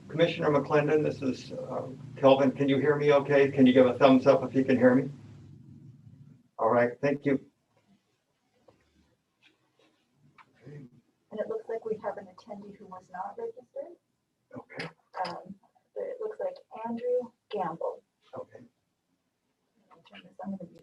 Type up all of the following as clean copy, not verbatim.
Commissioner McClendon, this is Kelvin. Can you hear me okay? Can you give a thumbs up if you can hear me? All right, thank you. And it looks like we have an attendee who was not registered. Okay. It looks like Andrew Gamble. Okay. I'm going to be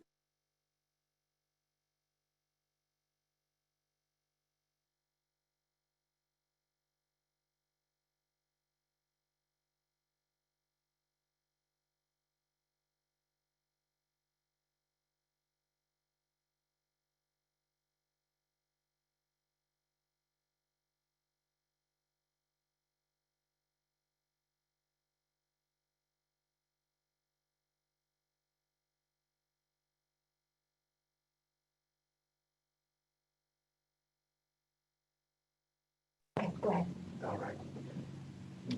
go ahead. All right.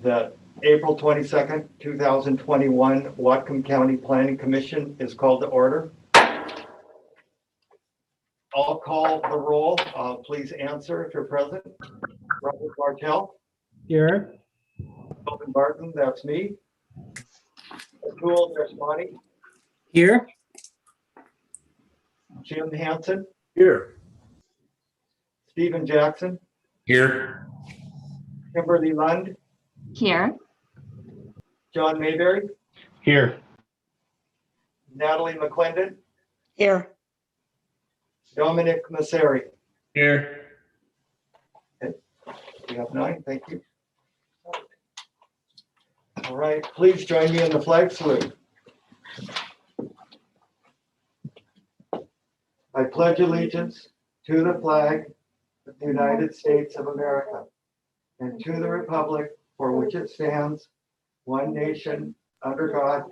The April 22nd, 2021 Whatcom County Planning Commission is called to order. I'll call the roll. Please answer if you're present. Robert Martell. Here. Kelvin Barton, that's me. Atul, there's Monty. Here. Jim Hansen. Here. Stephen Jackson. Here. Kimberly Lund. Here. John Mayberry. Here. Natalie McClendon. Here. Dominic Masseri. Here. We have 9, thank you. All right, please join me in the flag salute. I pledge allegiance to the flag of the United States of America and to the republic for which it stands, one nation, under God,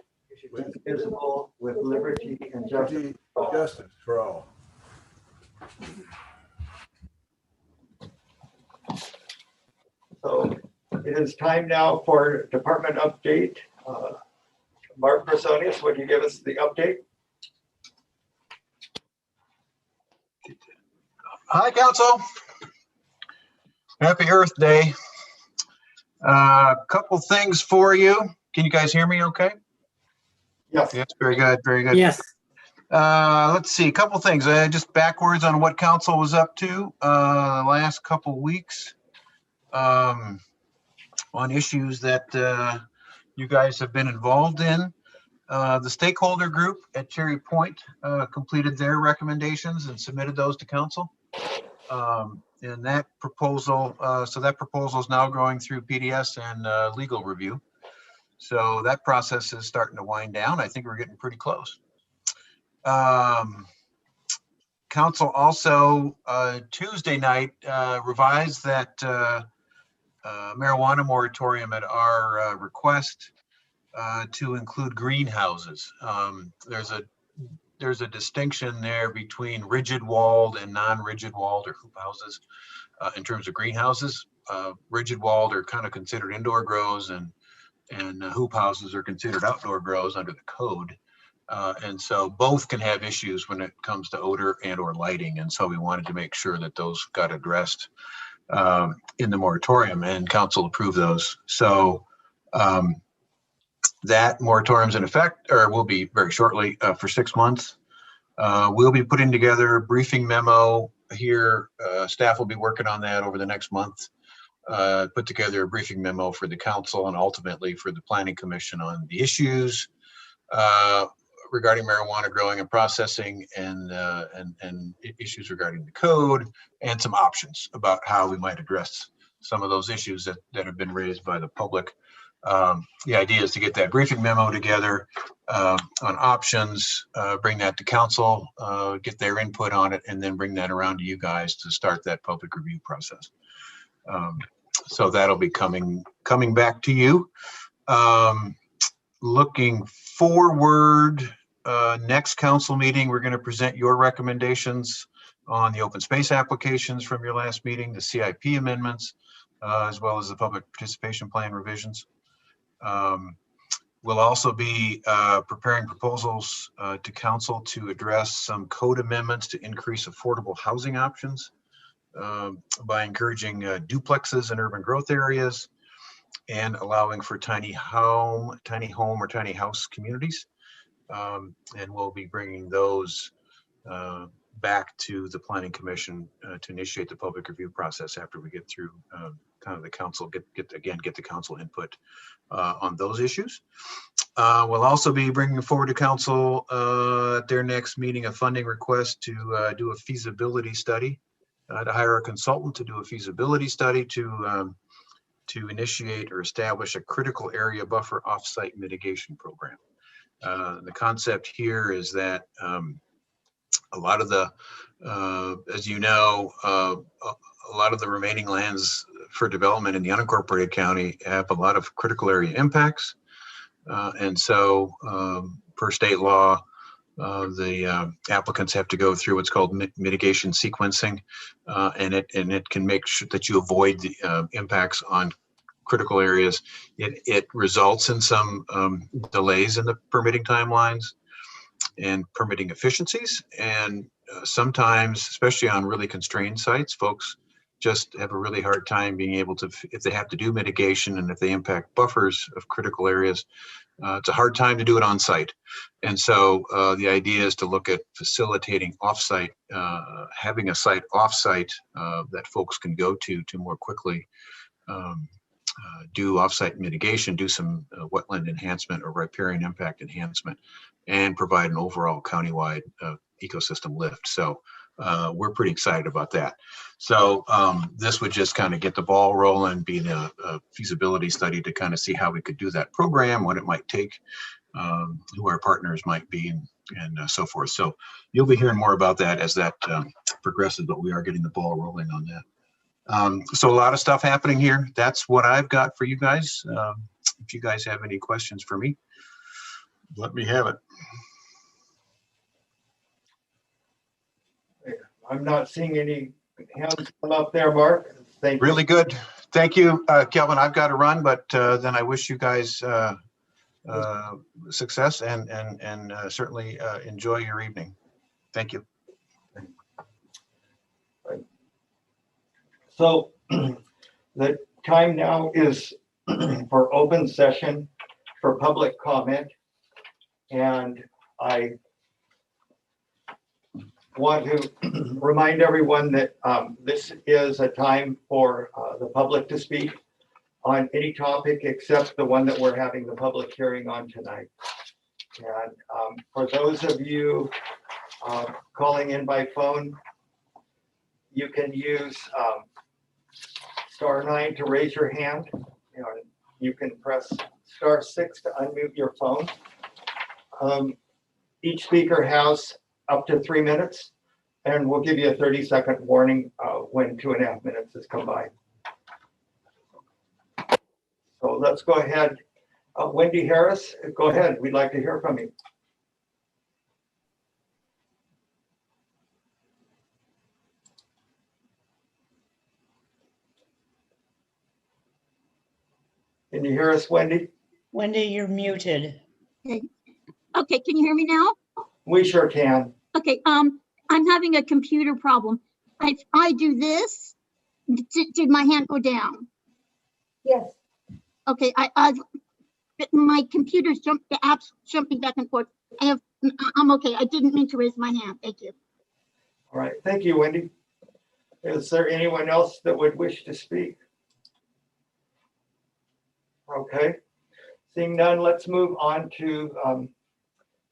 indivisible, with liberty and justice for all. So it is time now for department update. Mark Personius, would you give us the update? Hi, Council. Happy Earth Day. Couple things for you. Can you guys hear me okay? Yes. Yes, very good, very good. Yes. Let's see, a couple things. Just backwards on what council was up to last couple weeks on issues that you guys have been involved in. The stakeholder group at Cherry Point completed their recommendations and submitted those to council. And that proposal, so that proposal is now going through PDS and legal review. So that process is starting to wind down. I think we're getting pretty close. Council also Tuesday night revised that marijuana moratorium at our request to include greenhouses. There's a distinction there between rigid walled and non-rigid walled or hoop houses in terms of greenhouses. Rigid walled are kind of considered indoor grows, and hoop houses are considered outdoor grows under the code. And so both can have issues when it comes to odor and or lighting. And so we wanted to make sure that those got addressed in the moratorium, and council approved those. So that moratorium's in effect, or will be very shortly, for 6 months. We'll be putting together a briefing memo here. Staff will be working on that over the next month. Put together a briefing memo for the council and ultimately for the planning commission on the issues regarding marijuana growing and processing, and issues regarding the code, and some options about how we might address some of those issues that have been raised by the public. The idea is to get that briefing memo together on options, bring that to council, get their input on it, and then bring that around to you guys to start that public review process. So that'll be coming back to you. Looking forward, next council meeting, we're going to present your recommendations on the open space applications from your last meeting, the CIP amendments, as well as the public participation plan revisions. We'll also be preparing proposals to council to address some code amendments to increase affordable housing options by encouraging duplexes in urban growth areas, and allowing for tiny home or tiny house communities. And we'll be bringing those back to the Planning Commission to initiate the public review process after we get through kind of the council, get the council input on those issues. We'll also be bringing forward to council at their next meeting a funding request to do a feasibility study, to hire a consultant to do a feasibility study to initiate or establish a critical area buffer offsite mitigation program. The concept here is that a lot of the, as you know, a lot of the remaining lands for development in the unincorporated county have a lot of critical area impacts. And so per state law, the applicants have to go through what's called mitigation sequencing, and it can make sure that you avoid the impacts on critical areas. It results in some delays in the permitting timelines and permitting efficiencies. And sometimes, especially on really constrained sites, folks just have a really hard time being able to, if they have to do mitigation and if they impact buffers of critical areas, it's a hard time to do it on site. And so the idea is to look at facilitating offsite, having a site offsite that folks can go to more quickly do offsite mitigation, do some wetland enhancement or riparian impact enhancement, and provide an overall countywide ecosystem lift. So we're pretty excited about that. So this would just kind of get the ball rolling, being a feasibility study to kind of see how we could do that program, what it might take, who our partners might be, and so forth. So you'll be hearing more about that as that progresses, but we are getting the ball rolling on that. So a lot of stuff happening here. That's what I've got for you guys. If you guys have any questions for me, let me have it. I'm not seeing any hands come up there, Mark. Thank you. Really good. Thank you, Kelvin. I've got to run, but then I wish you guys success and certainly enjoy your evening. Thank you. So the time now is for open session for public comment. And I want to remind everyone that this is a time for the public to speak on any topic except the one that we're having the public hearing on tonight. And for those of you calling in by phone, you can use *9 to raise your hand. You can press *6 to unmute your phone. Each speaker has up to 3 minutes, and we'll give you a 30-second warning when 2.5 minutes has come by. So let's go ahead. Wendy Harris, go ahead. We'd like to hear from you. Can you hear us, Wendy? Wendy, you're muted. Okay, can you hear me now? We sure can. Okay, I'm having a computer problem. If I do this, did my hand go down? Yes. Okay, my computer's the app's jumping back and forth. I'm okay. I didn't mean to raise my hand. Thank you. All right, thank you, Wendy. Is there anyone else that would wish to speak? Okay, seeing none, let's move on to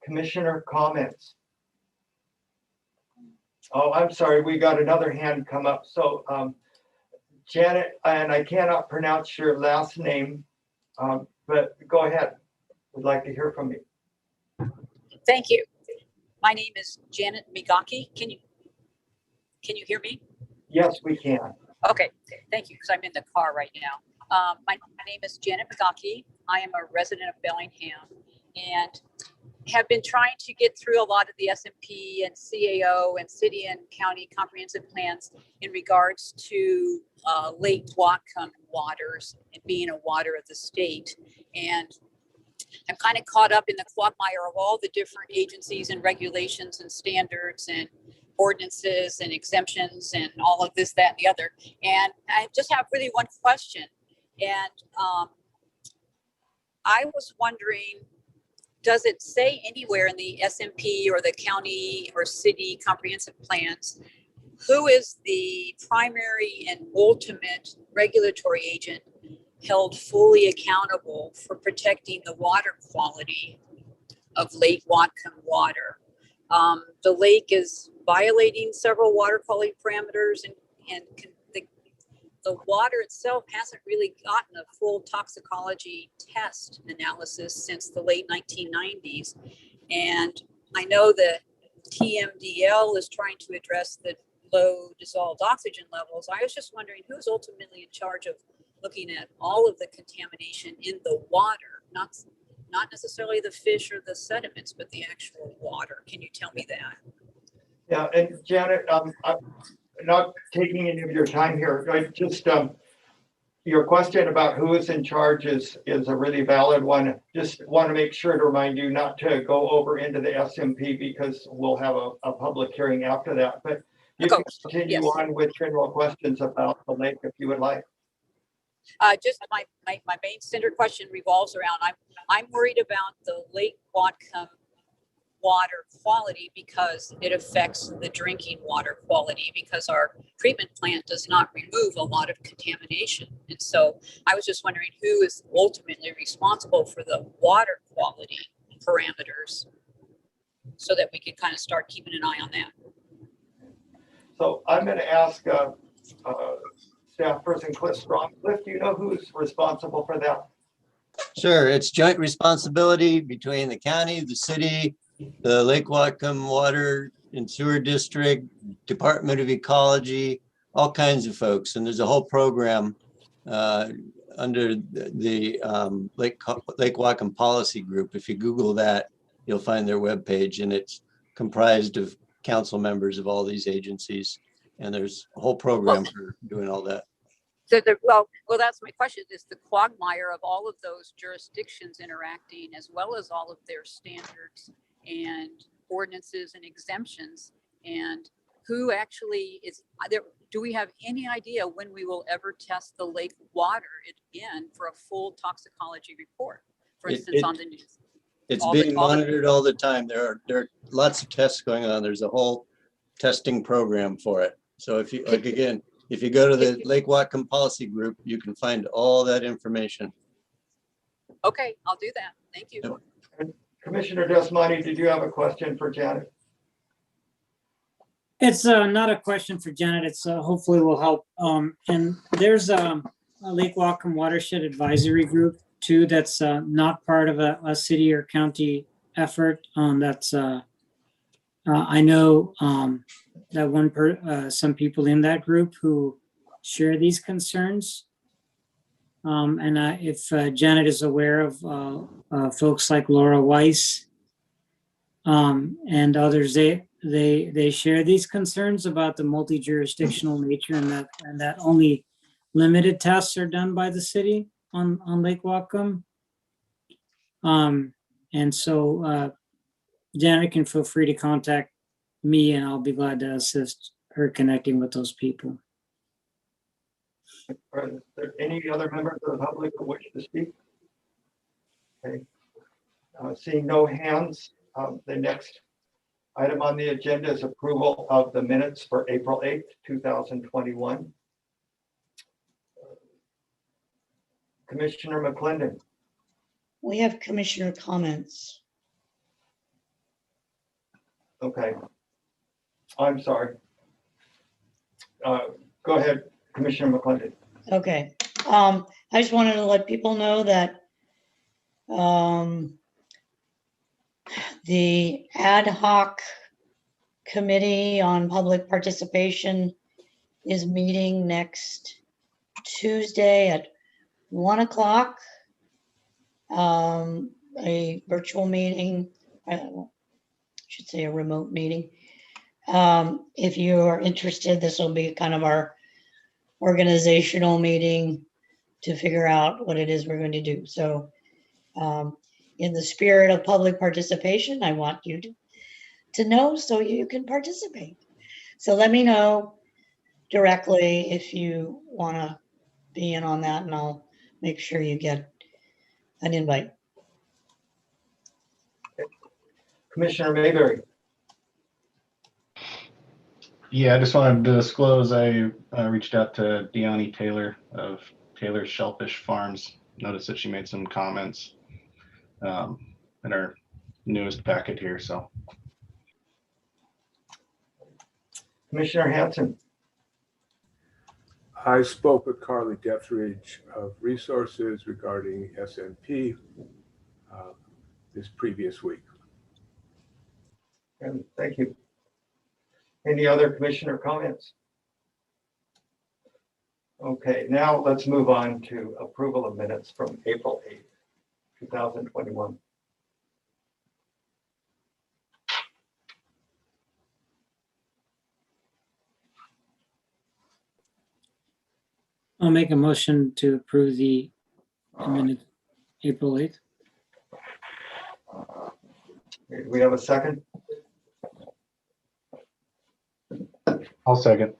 commissioner comments. Oh, I'm sorry, we got another hand come up. So Janet, and I cannot pronounce your last name, but go ahead. We'd like to hear from you. Thank you. My name is Janet Migaki. Can you hear me? Yes, we can. Okay, thank you, because I'm in the car right now. My name is Janet Migaki. I am a resident of Bellingham and have been trying to get through a lot of the SMP and CAO and city and county comprehensive plans in regards to Lake Whatcom waters and being a water of the state. And I'm kind of caught up in the quagmire of all the different agencies and regulations and standards and ordinances and exemptions and all of this, that, and the other. And I just have really one question. And I was wondering, does it say anywhere in the SMP or the county or city comprehensive plans, who is the primary and ultimate regulatory agent held fully accountable for protecting the water quality of Lake Whatcom water? The lake is violating several water quality parameters, and the water itself hasn't really gotten a full toxicology test analysis since the late 1990s. And I know that TMDL is trying to address the low dissolved oxygen levels. I was just wondering who's ultimately in charge of looking at all of the contamination in the water, not necessarily the fish or the sediments, but the actual water. Can you tell me that? Yeah, and Janet, I'm not taking any of your time here. I just, your question about who is in charge is a really valid one. Just want to make sure to remind you not to go over into the SMP because we'll have a public hearing after that. But you can continue Yes. on with general questions about the lake if you would like. Just my main center question revolves around, I'm worried about the Lake Whatcom water quality because it affects the drinking water quality, because our treatment plant does not remove a lot of contamination. And so I was just wondering who is ultimately responsible for the water quality parameters so that we can kind of start keeping an eye on that. So I'm going to ask staff person Cliff Strong. Cliff, do you know who's responsible for that? Sure, it's joint responsibility between the county, the city, the Lake Whatcom Water and Sewer District, Department of Ecology, all kinds of folks. And there's a whole program under the Lake Whatcom Policy Group. If you Google that, you'll find their webpage, and it's comprised of council members of all these agencies. And there's a whole program for doing all that. So well, that's my question, is the quagmire of all of those jurisdictions interacting, as well as all of their standards and ordinances and exemptions, and who actually is there? Do we have any idea when we will ever test the lake water again for a full toxicology report? For instance, on the news. It's being monitored all the time. There are lots of tests going on. There's a whole testing program for it. So if you, like, again, if you go to the Lake Whatcom Policy Group, you can find all that information. Okay, I'll do that. Thank you. Yep. Commissioner Desmani, did you have a question for Janet? It's not a question for Janet. It's hopefully will help. And there's a Lake Whatcom Watershed Advisory Group too. That's not part of a city or county effort. That's I know that some people in that group who share these concerns. And if Janet is aware of folks like Laura Weiss and others, they share these concerns about the multi-jurisdictional nature, and that only limited tests are done by the city on Lake Whatcom. And so Janet can feel free to contact me, and I'll be glad to assist her connecting with those people. Are there any other members of the public who wish to speak? Okay. Seeing no hands, the next item on the agenda is approval of the minutes for April 8th, 2021. Commissioner McClendon. We have commissioner comments. Okay. I'm sorry. Go ahead, Commissioner McClendon. Okay. I just wanted to let people know that the ad hoc committee on public participation is meeting next Tuesday at 1 o'clock. A virtual meeting, I should say a remote meeting. If you are interested, this will be kind of our organizational meeting to figure out what it is we're going to do. So in the spirit of public participation, I want you to know so you can participate. So let me know directly if you want to be in on that, and I'll make sure you get an invite. Commissioner Mayberry. Yeah, I just wanted to disclose I reached out to Deani Taylor of Taylor's Shellfish Farms. Noticed that she made some comments in her newest packet here. So Commissioner Hanson. I spoke with Carly Dethridge of Resources regarding SMP this previous week. And thank you. Any other commissioner comments? Okay, now let's move on to approval of minutes from April 8th, 2021. I'll make a motion to approve the minute April 8th. Do we have a second? I'll second.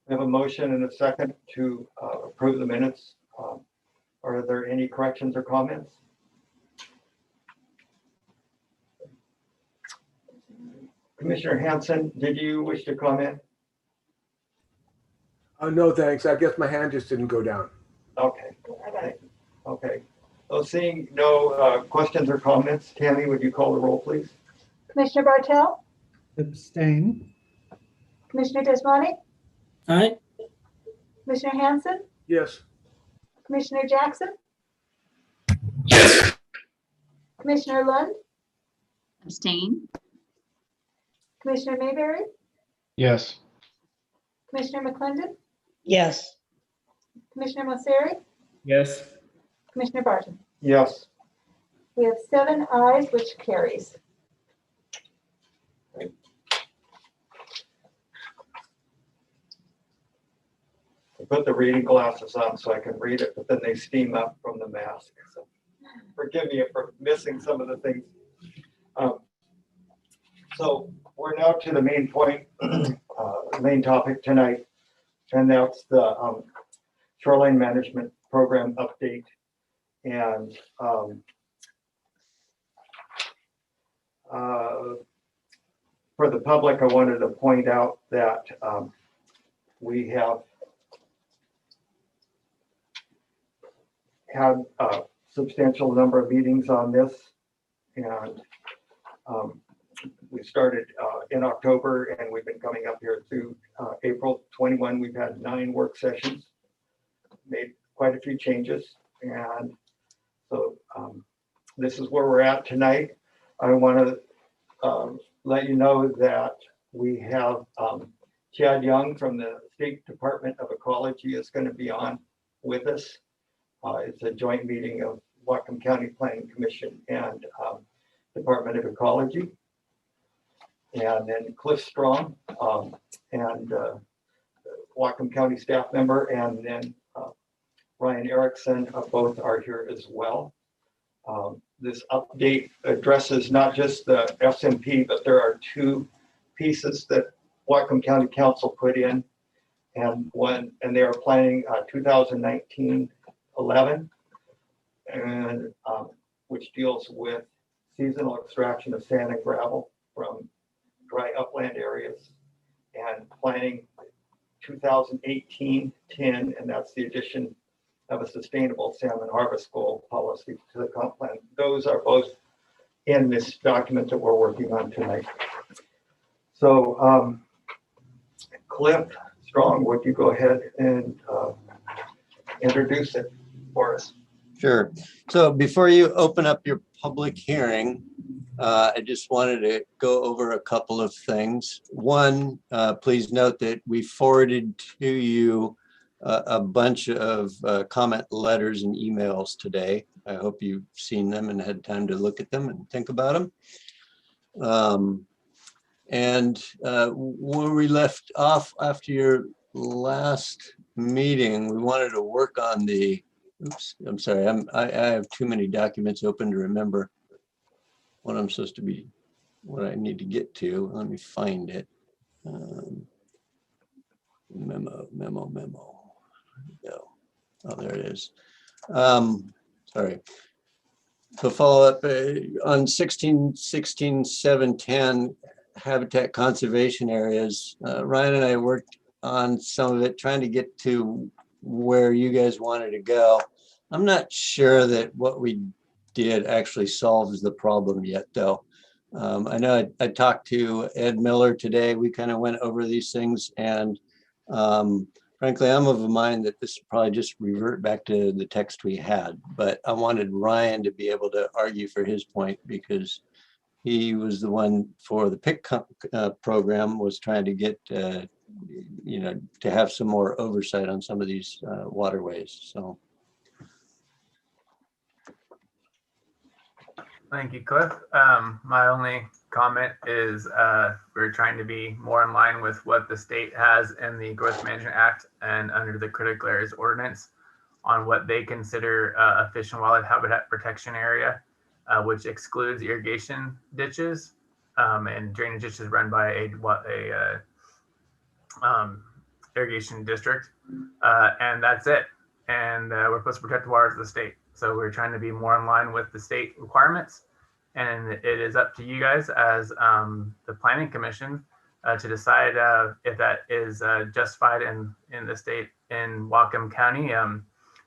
We have a motion and a second to approve the minutes. Are there any corrections or comments? Commissioner Hanson, did you wish to comment? No, thanks. I guess my hand just didn't go down. Okay, I got it. okay. So seeing no questions or comments, Tammy, would you call the roll, please? Commissioner Bartel, Abstain. Commissioner Desmonte, Aye. Commissioner Hanson, Yes. Commissioner Jackson, Yes. Commissioner Lund, Abstain. Commissioner Mayberry, Yes. Commissioner McClendon, Yes, Commissioner Mosseri, Yes. Commissioner Barton. Yes. We have 7 ayes, which carries. I put the reading glasses on so I can read it, but then they steam up from the mask. So forgive me for missing some of the things. So we're now to the main point, main topic tonight, and that's the shoreline management program update. And for the public, I wanted to point out that we have had a substantial number of meetings on this, and we started in October, and we've been coming up here through April 21. We've had 9 work sessions, made quite a few changes, and so this is where we're at tonight. I want to let you know that we have Chad Young from the State Department of Ecology is going to be on with us. It's a joint meeting of Whatcom County Planning Commission and Department of Ecology. And then Cliff Strong and Whatcom County staff member, and then Ryan Erickson, both are here as well. This update addresses not just the SMP, but there are 2 pieces that Whatcom County Council put in, and they are planning 2019-11, and which deals with seasonal extraction of sand and gravel from dry upland areas, and planning 2018-10, and that's the addition of a sustainable salmon harvest goal policy to the comp plan. Those are both in this document that we're working on tonight. So Cliff Strong, would you go ahead and introduce it for us? Sure. So before you open up your public hearing, I just wanted to go over a couple of things. One, please note that we forwarded to you a bunch of comment letters and emails today. I hope you've seen them and had time to look at them and think about them. And when we left off after your last meeting, we wanted to work on the, oops, I'm sorry, I have too many documents open to remember what I'm supposed to be, what I need to get to. Let me find it. Memo. There we go. Oh, there it is. Sorry. To follow up on 16, 710 habitat conservation areas, Ryan and I worked on some of it, trying to get to where you guys wanted to go. I'm not sure that what we did actually solves the problem yet, though. I know I talked to Ed Miller today. We kind of went over these things, and frankly, I'm of a mind that this probably just revert back to the text we had. But I wanted Ryan to be able to argue for his point, because he was the one for the PIC program, was trying to get to have some more oversight on some of these waterways. So. Thank you, Cliff. My only comment is we're trying to be more in line with what the state has in the Growth Management Act and under the Critical Areas Ordinance on what they consider a fish and wildlife habitat protection area, which excludes irrigation ditches and drainage ditches run by a irrigation district, and that's it. And we're supposed to protect the waters of the state. So we're trying to be more in line with the state requirements. And it is up to you guys as the Planning Commission to decide if that is justified in the state, in Whatcom County,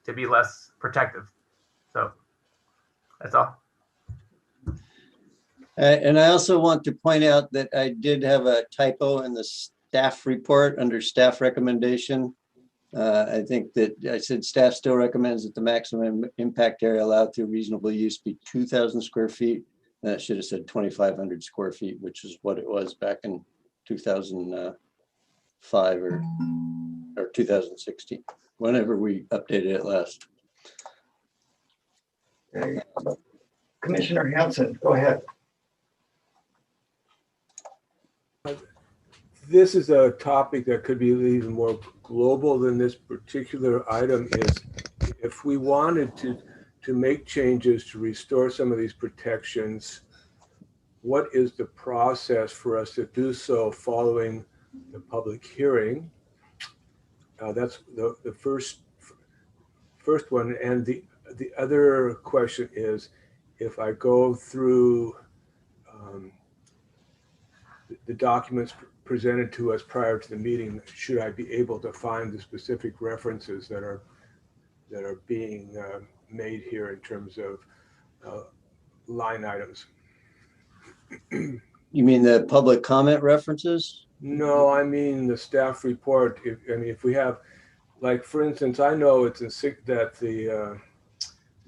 to be less protective. So that's all. And I also want to point out that I did have a typo in the staff report under staff recommendation. I think that I said staff still recommends that the maximum impact area allowed through reasonable use be 2,000 square feet. That should have said 2,500 square feet, which is what it was back in 2005 or 2016, whenever we updated it last. Okay. Commissioner Hanson, go ahead. This is a topic that could be even more global than this particular item is. If we wanted to make changes to restore some of these protections, what is the process for us to do so following the public hearing? That's the first one. And the other question is, if I go through the documents presented to us prior to the meeting, should I be able to find the specific references that are being made here in terms of line items? You mean the public comment references? No, I mean the staff report. If we have, like, for instance, I know it's that the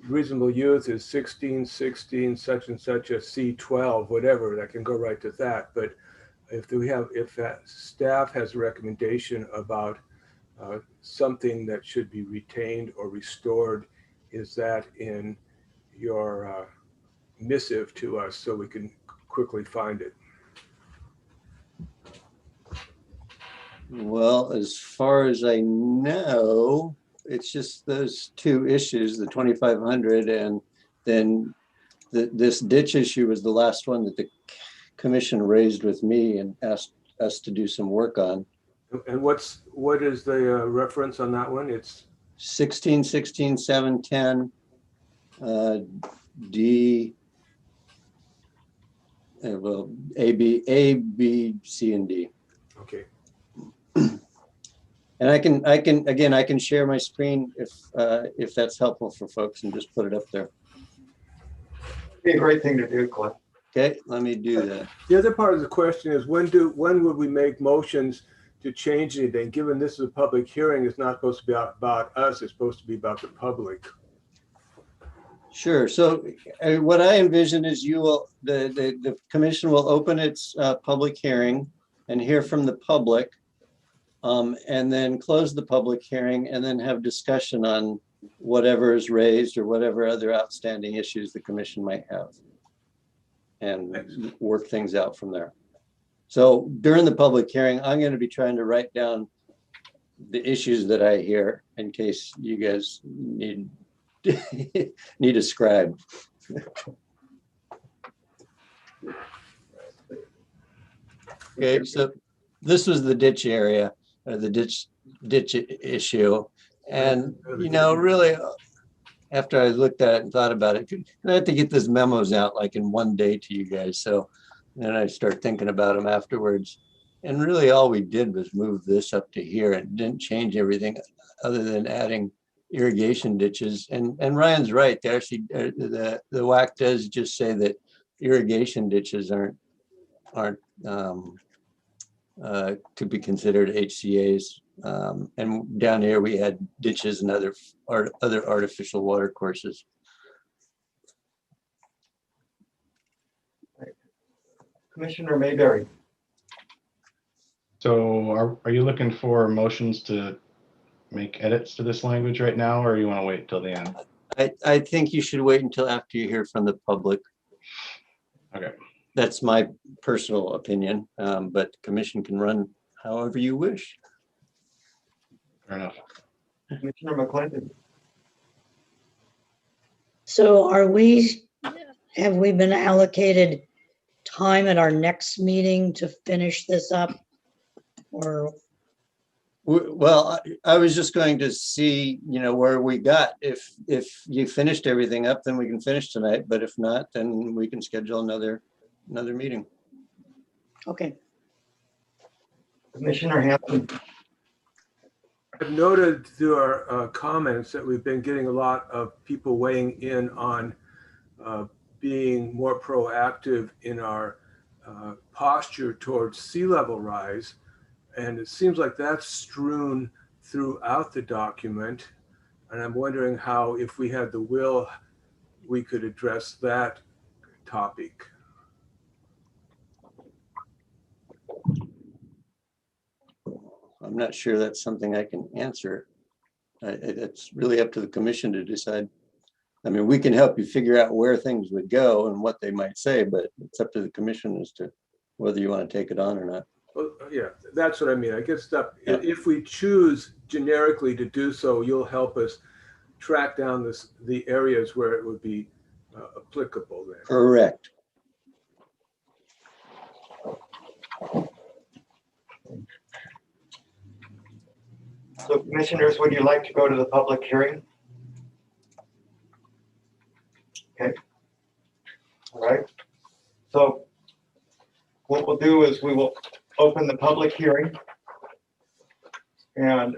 reasonable use is 16, such and such a C12, whatever, that can go right to that. But if that staff has a recommendation about something that should be retained or restored, is that in your missive to us so we can quickly find it? Well, as far as I know, it's just those two issues, the 2,500, and then this ditch issue was the last one that the commission raised with me and asked us to do some work on. And what is the reference on that one? It's 16, 710 D. Well, A, B, C, and D. Okay. And I can share my screen if that's helpful for folks, and just put it up there. Be a great thing to do, Cliff. Okay, let me do that. The other part of the question is when would we make motions to change anything? Given this is a public hearing, it's not supposed to be about us, it's supposed to be about the public. Sure. So what I envision is the commission will open its public hearing and hear from the public, and then close the public hearing and then have discussion on whatever is raised or whatever other outstanding issues the commission might have, and work things out from there. So during the public hearing, I'm going to be trying to write down the issues that I hear in case you guys need a scribe. Okay, so this was the ditch area, or the ditch issue. And, you know, really, after I looked at it and thought about it, I had to get these memos out like in one day to you guys. So then I start thinking about them afterwards. And really all we did was move this up to here and didn't change everything other than adding irrigation ditches. And Ryan's right. They actually, the WAC does just say that irrigation ditches aren't to be considered HCA's. And down here we had ditches and other artificial water courses. Commissioner Mayberry. So are you looking for motions to make edits to this language right now, or you want to wait till the end? I think you should wait until after you hear from the public. Okay. That's my personal opinion, but the commission can run however you wish. Fair enough. Commissioner McClendon. So have we been allocated time at our next meeting to finish this up? Or, Well, I was just going to see, you know, where we got. If you finished everything up, then we can finish tonight. But if not, then we can schedule another meeting. okay, Commissioner Hampton. I've noted through our comments that we've been getting a lot of people weighing in on being more proactive in our posture towards sea level rise. And it seems like that's strewn throughout the document. And I'm wondering how, if we had the will, we could address that topic. I'm not sure that's something I can answer. It's really up to the commission to decide. I mean, we can help you figure out where things would go and what they might say, but it's up to the commission as to whether you want to take it on or not. Well, yeah, that's what I mean. I guess that if we choose generically to do so, you'll help us track down the areas where it would be applicable then. Correct. So commissioners, would you like to go to the public hearing? Okay. All right. So what we'll do is we will open the public hearing, and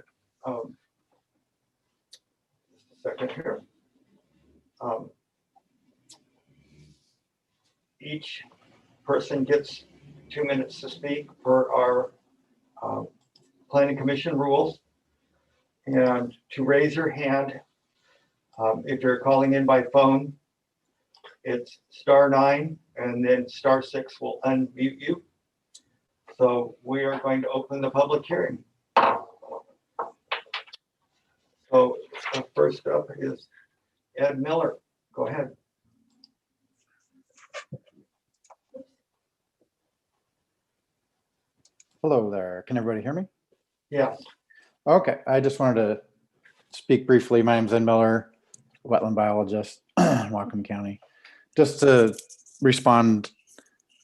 just a second here. Each person gets 2 minutes to speak per our planning commission rules. And to raise your hand, if you're calling in by phone, it's *9 and then *6 will unmute you. So we are going to open the public hearing. So first up is Ed Miller. Go ahead. Hello there. Can everybody hear me? Yes. Okay, I just wanted to speak briefly. My name's Ed Miller, wetland biologist, Whatcom County. Just to respond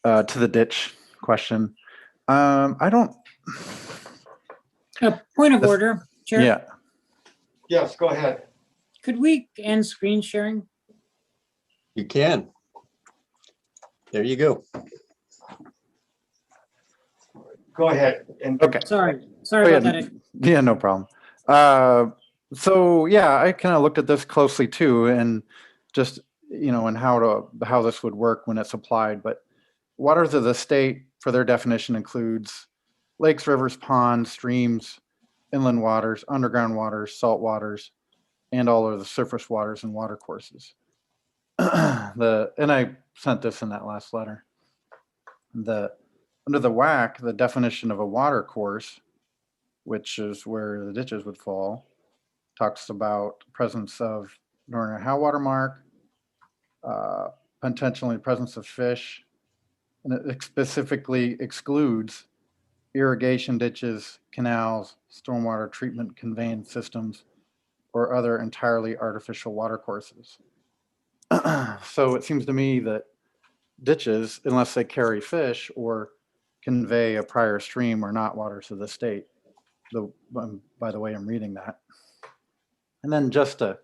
to the ditch question. I don't. Point of order, Chair. Yeah. Yes, go ahead. Could we end screen sharing? You can. There you go. Go ahead. And Okay. Sorry Oh, yeah, about that. Yeah, no problem. So yeah, I kind of looked at this closely too, and just, you know, and how this would work when it's applied. But waters of the state, for their definition, includes lakes, rivers, ponds, streams, inland waters, underground waters, salt waters, and all of the surface waters and water courses. And I sent this in that last letter. Under the WAC, the definition of a water course, which is where the ditches would fall, talks about presence of during a high water mark, potentially presence of fish, and it specifically excludes irrigation ditches, canals, stormwater treatment conveyance systems, or other entirely artificial water courses. So it seems to me that ditches, unless they carry fish or convey a prior stream, are not waters of the state. By the way I'm reading that. And then just to,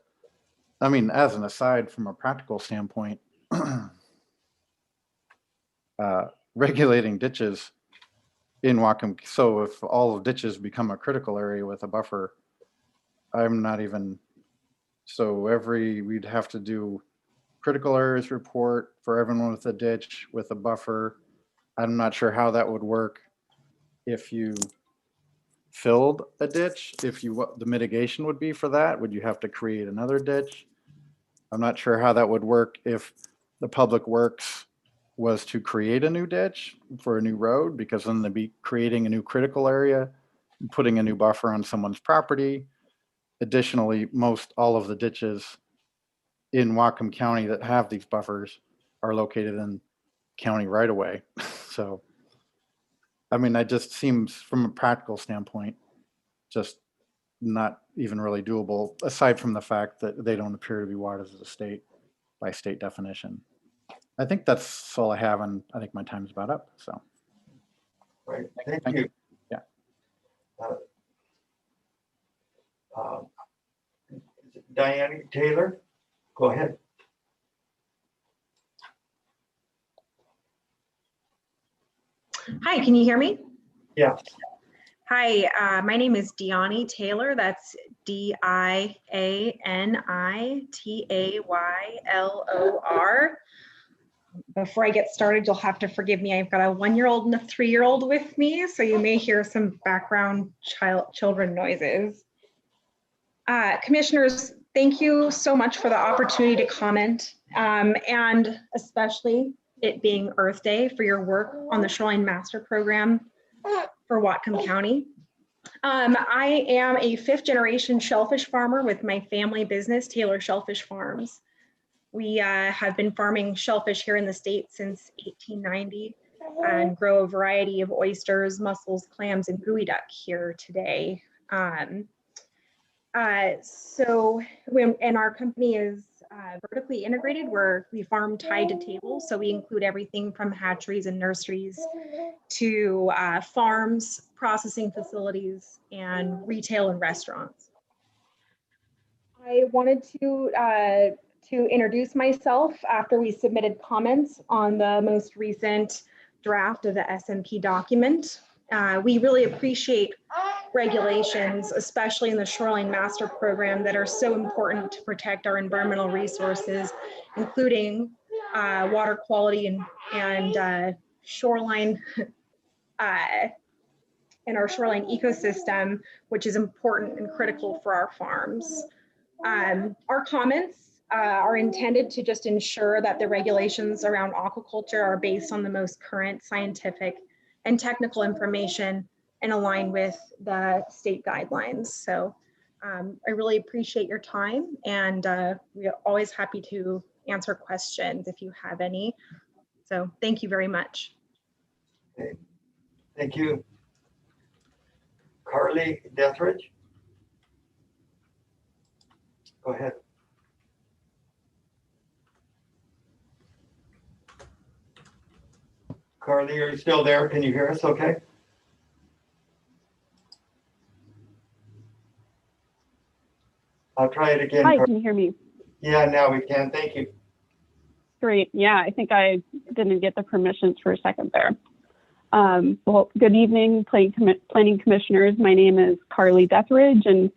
I mean, as an aside from a practical standpoint, regulating ditches in Whatcom, so if all ditches become a critical area with a buffer, I'm not even, so we'd have to do critical areas report for everyone with a ditch with a buffer. I'm not sure how that would work if you filled a ditch, what the mitigation would be for that. Would you have to create another ditch? I'm not sure how that would work if the public works was to create a new ditch for a new road, because then they'd be creating a new critical area, putting a new buffer on someone's property. Additionally, all of the ditches in Whatcom County that have these buffers are located in county right away. So, I mean, that just seems from a practical standpoint, just not even really doable, aside from the fact that they don't appear to be waters of the state by state definition. I think that's all I have, and I think my time's about up, so. Right, thank you. Yeah. Diane Taylor, go ahead. Hi, can you hear me? Yeah. Hi, my name is Deani Taylor. That's DIANITAYLOR. Before I get started, you'll have to forgive me. I've got a 1-year-old and a 3-year-old with me, so you may hear some background children noises. Commissioners, thank you so much for the opportunity to comment, and especially it being Earth Day, for your work on the Shoreline Master Program for Whatcom County. I am a 5th-generation shellfish farmer with my family business, Taylor Shellfish Farms. We have been farming shellfish here in the state since 1890 and grow a variety of oysters, mussels, clams, and gooey duck here today. And our company is vertically integrated, where we farm tied to table. So we include everything from hatcheries and nurseries to farms, processing facilities, and retail and restaurants. I wanted to introduce myself after we submitted comments on the most recent draft of the SMP document. We really appreciate regulations, especially in the Shoreline Master Program, that are so important to protect our environmental resources, including water quality and shoreline and our shoreline ecosystem, which is important and critical for our farms. Our comments are intended to just ensure that the regulations around aquaculture are based on the most current scientific and technical information and align with the state guidelines. So I really appreciate your time, and we're always happy to answer questions if you have any. So thank you very much. Okay. Thank you. Carly Deathridge. Go ahead. Carly, are you still there? Can you hear us okay? I'll try it again. Hi, can you hear me? Yeah, now we can. Thank you. Great. Yeah, I think I didn't get the permissions for a second there. Well, good evening, planning commissioners. My name is Carly Deathridge, and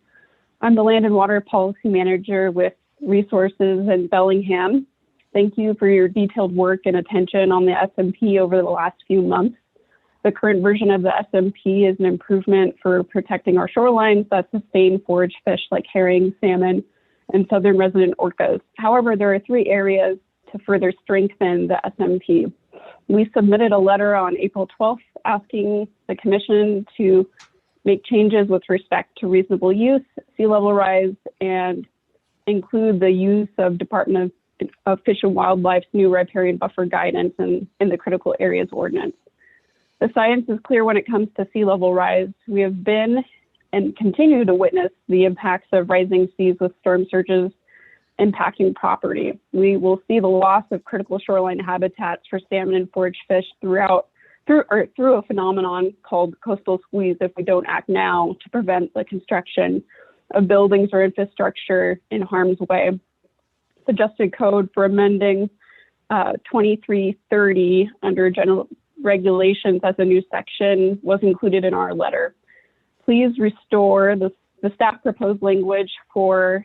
I'm the Land and Water Policy Manager with Resources in Bellingham. Thank you for your detailed work and attention on the SMP over the last few months. The current version of the SMP is an improvement for protecting our shorelines that sustain forage fish like herring, salmon, and southern resident orcas. However, there are 3 areas to further strengthen the SMP. We submitted a letter on April 12th asking the Commission to make changes with respect to reasonable use, sea level rise, and include the use of Department of Fish and Wildlife's new riparian buffer guidance in the critical areas ordinance. The science is clear when it comes to sea level rise. We have been and continue to witness the impacts of rising seas with storm surges impacting property. We will see the loss of critical shoreline habitats for salmon and forage fish through a phenomenon called coastal squeeze if we don't act now to prevent the construction of buildings or infrastructure in harm's way. Suggested code for amending 2330 under general regulations as a new section was included in our letter. Please restore the staff proposed language for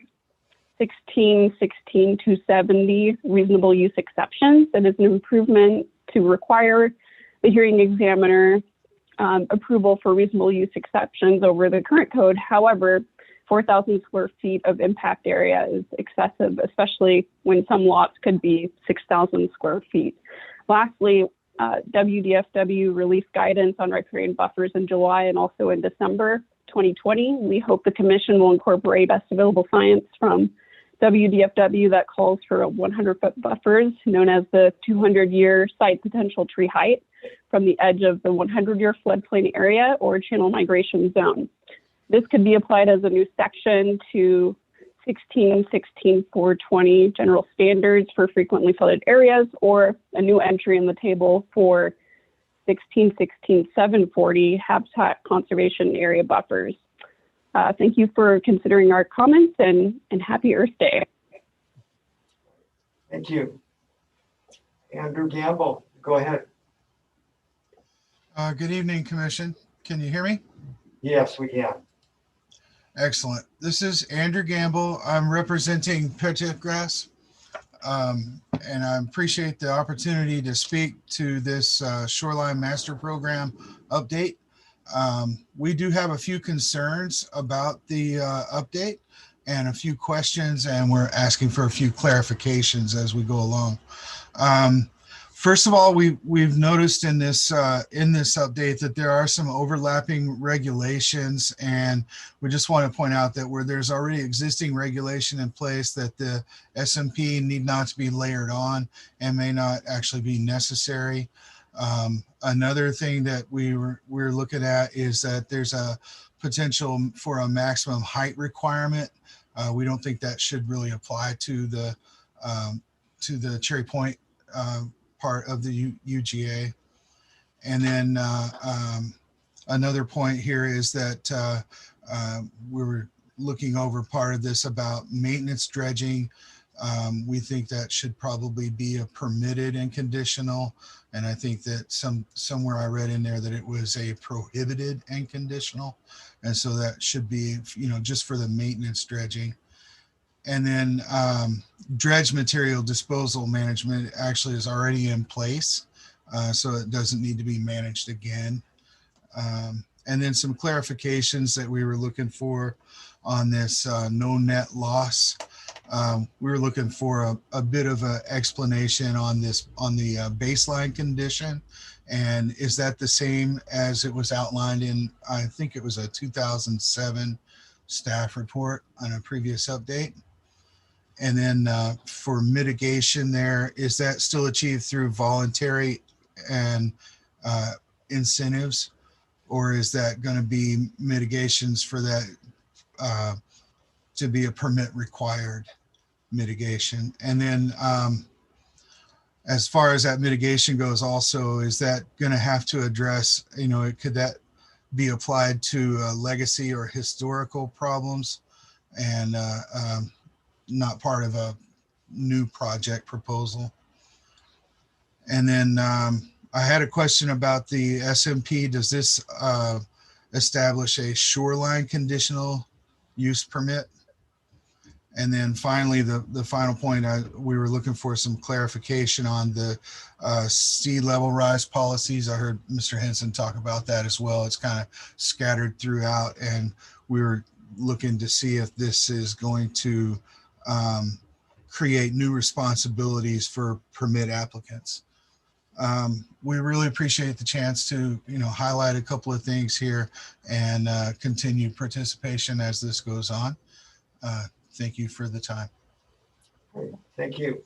1616-270 reasonable use exceptions. It is an improvement to require the hearing examiner approval for reasonable use exceptions over the current code. However, 4,000 square feet of impact area is excessive, especially when some lots could be 6,000 square feet. Lastly, WDFW released guidance on riparian buffers in July and also in December 2020. We hope the commission will incorporate best available science from WDFW that calls for 100-foot buffers known as the 200-year site potential tree height from the edge of the 100-year floodplain area or channel migration zone. This could be applied as a new section to 1616-420 general standards for frequently flooded areas, or a new entry in the table for 1616-740 habitat conservation area buffers. Thank you for considering our comments, and happy Earth Day. Thank you. Andrew Gamble, go ahead. Good evening, Commission. Can you hear me? Yes, we can. Excellent. This is Andrew Gamble. I'm representing Petitgrass, and I appreciate the opportunity to speak to this Shoreline Master Program update. We do have a few concerns about the update and a few questions, and we're asking for a few clarifications as we go along. First of all, we've noticed in this update that there are some overlapping regulations, and we just want to point out that where there's already existing regulation in place, that the SMP need not to be layered on and may not actually be necessary. Another thing that we're looking at is that there's a potential for a maximum height requirement. We don't think that should really apply to the Cherry Point part of the UGA. And then another point here is that we're looking over part of this about maintenance dredging. We think that should probably be a permitted and conditional. And I think that somewhere I read in there that it was a prohibited and conditional. And so that should be, just for the maintenance dredging. And then dredge material disposal management actually is already in place. So it doesn't need to be managed again. And then some clarifications that we were looking for on this no net loss. We were looking for a bit of an explanation on the baseline condition. And is that the same as it was outlined in, I think it was a 2007 staff report on a previous update? And then for mitigation there, is that still achieved through voluntary and incentives? Or is that going to be mitigations for that to be a permit required mitigation? And then as far as that mitigation goes also, is that going to have to address, could that be applied to legacy or historical problems and not part of a new project proposal? And then I had a question about the SMP. Does this establish a shoreline conditional use permit? And then finally, the final point, we were looking for some clarification on the sea level rise policies. I heard Mr. Henson talk about that as well. It's kind of scattered throughout, and we were looking to see if this is going to create new responsibilities for permit applicants. We really appreciate the chance to, highlight a couple of things here and continue participation as this goes on. Thank you for the time. Thank you.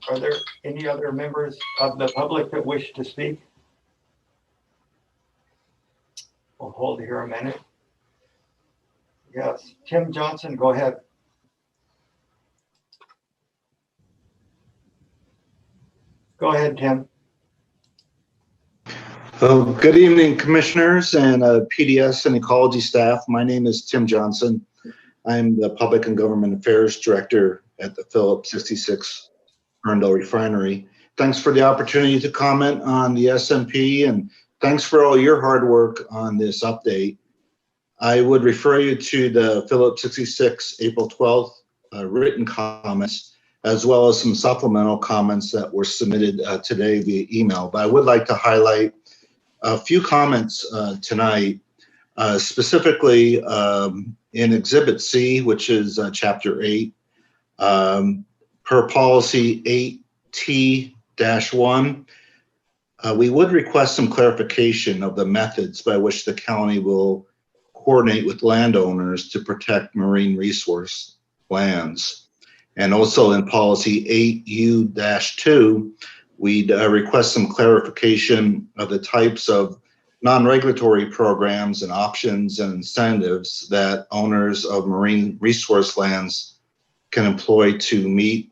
Are there any other members of the public that wish to speak? We'll hold here a minute. Yes, Tim Johnson, go ahead. Go ahead, Tim. Good evening, commissioners and PDS and ecology staff. My name is Tim Johnson. I'm the Public and Government Affairs Director at the Phillips 66 Ferndale Refinery. Thanks for the opportunity to comment on the SMP, and thanks for all your hard work on this update. I would refer you to the Phillips 66 April 12th written comments, as well as some supplemental comments that were submitted today via email. But I would like to highlight a few comments tonight, specifically in Exhibit C, which is Chapter 8, per Policy 8T-1. We would request some clarification of the methods by which the county will coordinate with landowners to protect marine resource lands. And also in Policy 8U-2, we'd request some clarification of the types of non-regulatory programs and options and incentives that owners of marine resource lands can employ to meet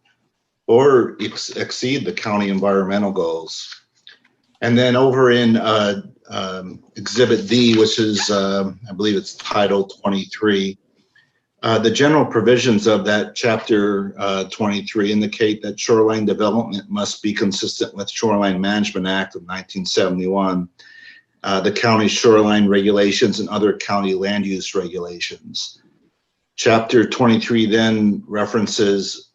or exceed the county environmental goals. And then over in Exhibit D, which is, I believe it's Title 23, the general provisions of that Chapter 23 indicate that shoreline development must be consistent with Shoreline Management Act of 1971, the county shoreline regulations, and other county land use regulations. Chapter 23 then references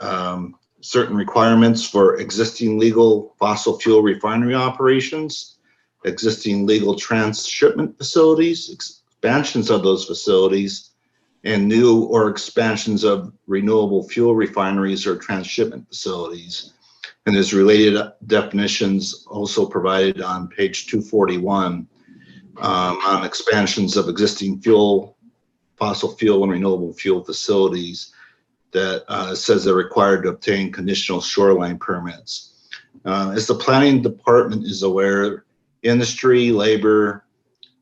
certain requirements for existing legal fossil fuel refinery operations, existing legal transshipment facilities, expansions of those facilities, and new or expansions of renewable fuel refineries or transshipment facilities. And there's related definitions also provided on page 241 on expansions of existing fossil fuel and renewable fuel facilities that says they're required to obtain conditional shoreline permits. As the planning department is aware, industry, labor,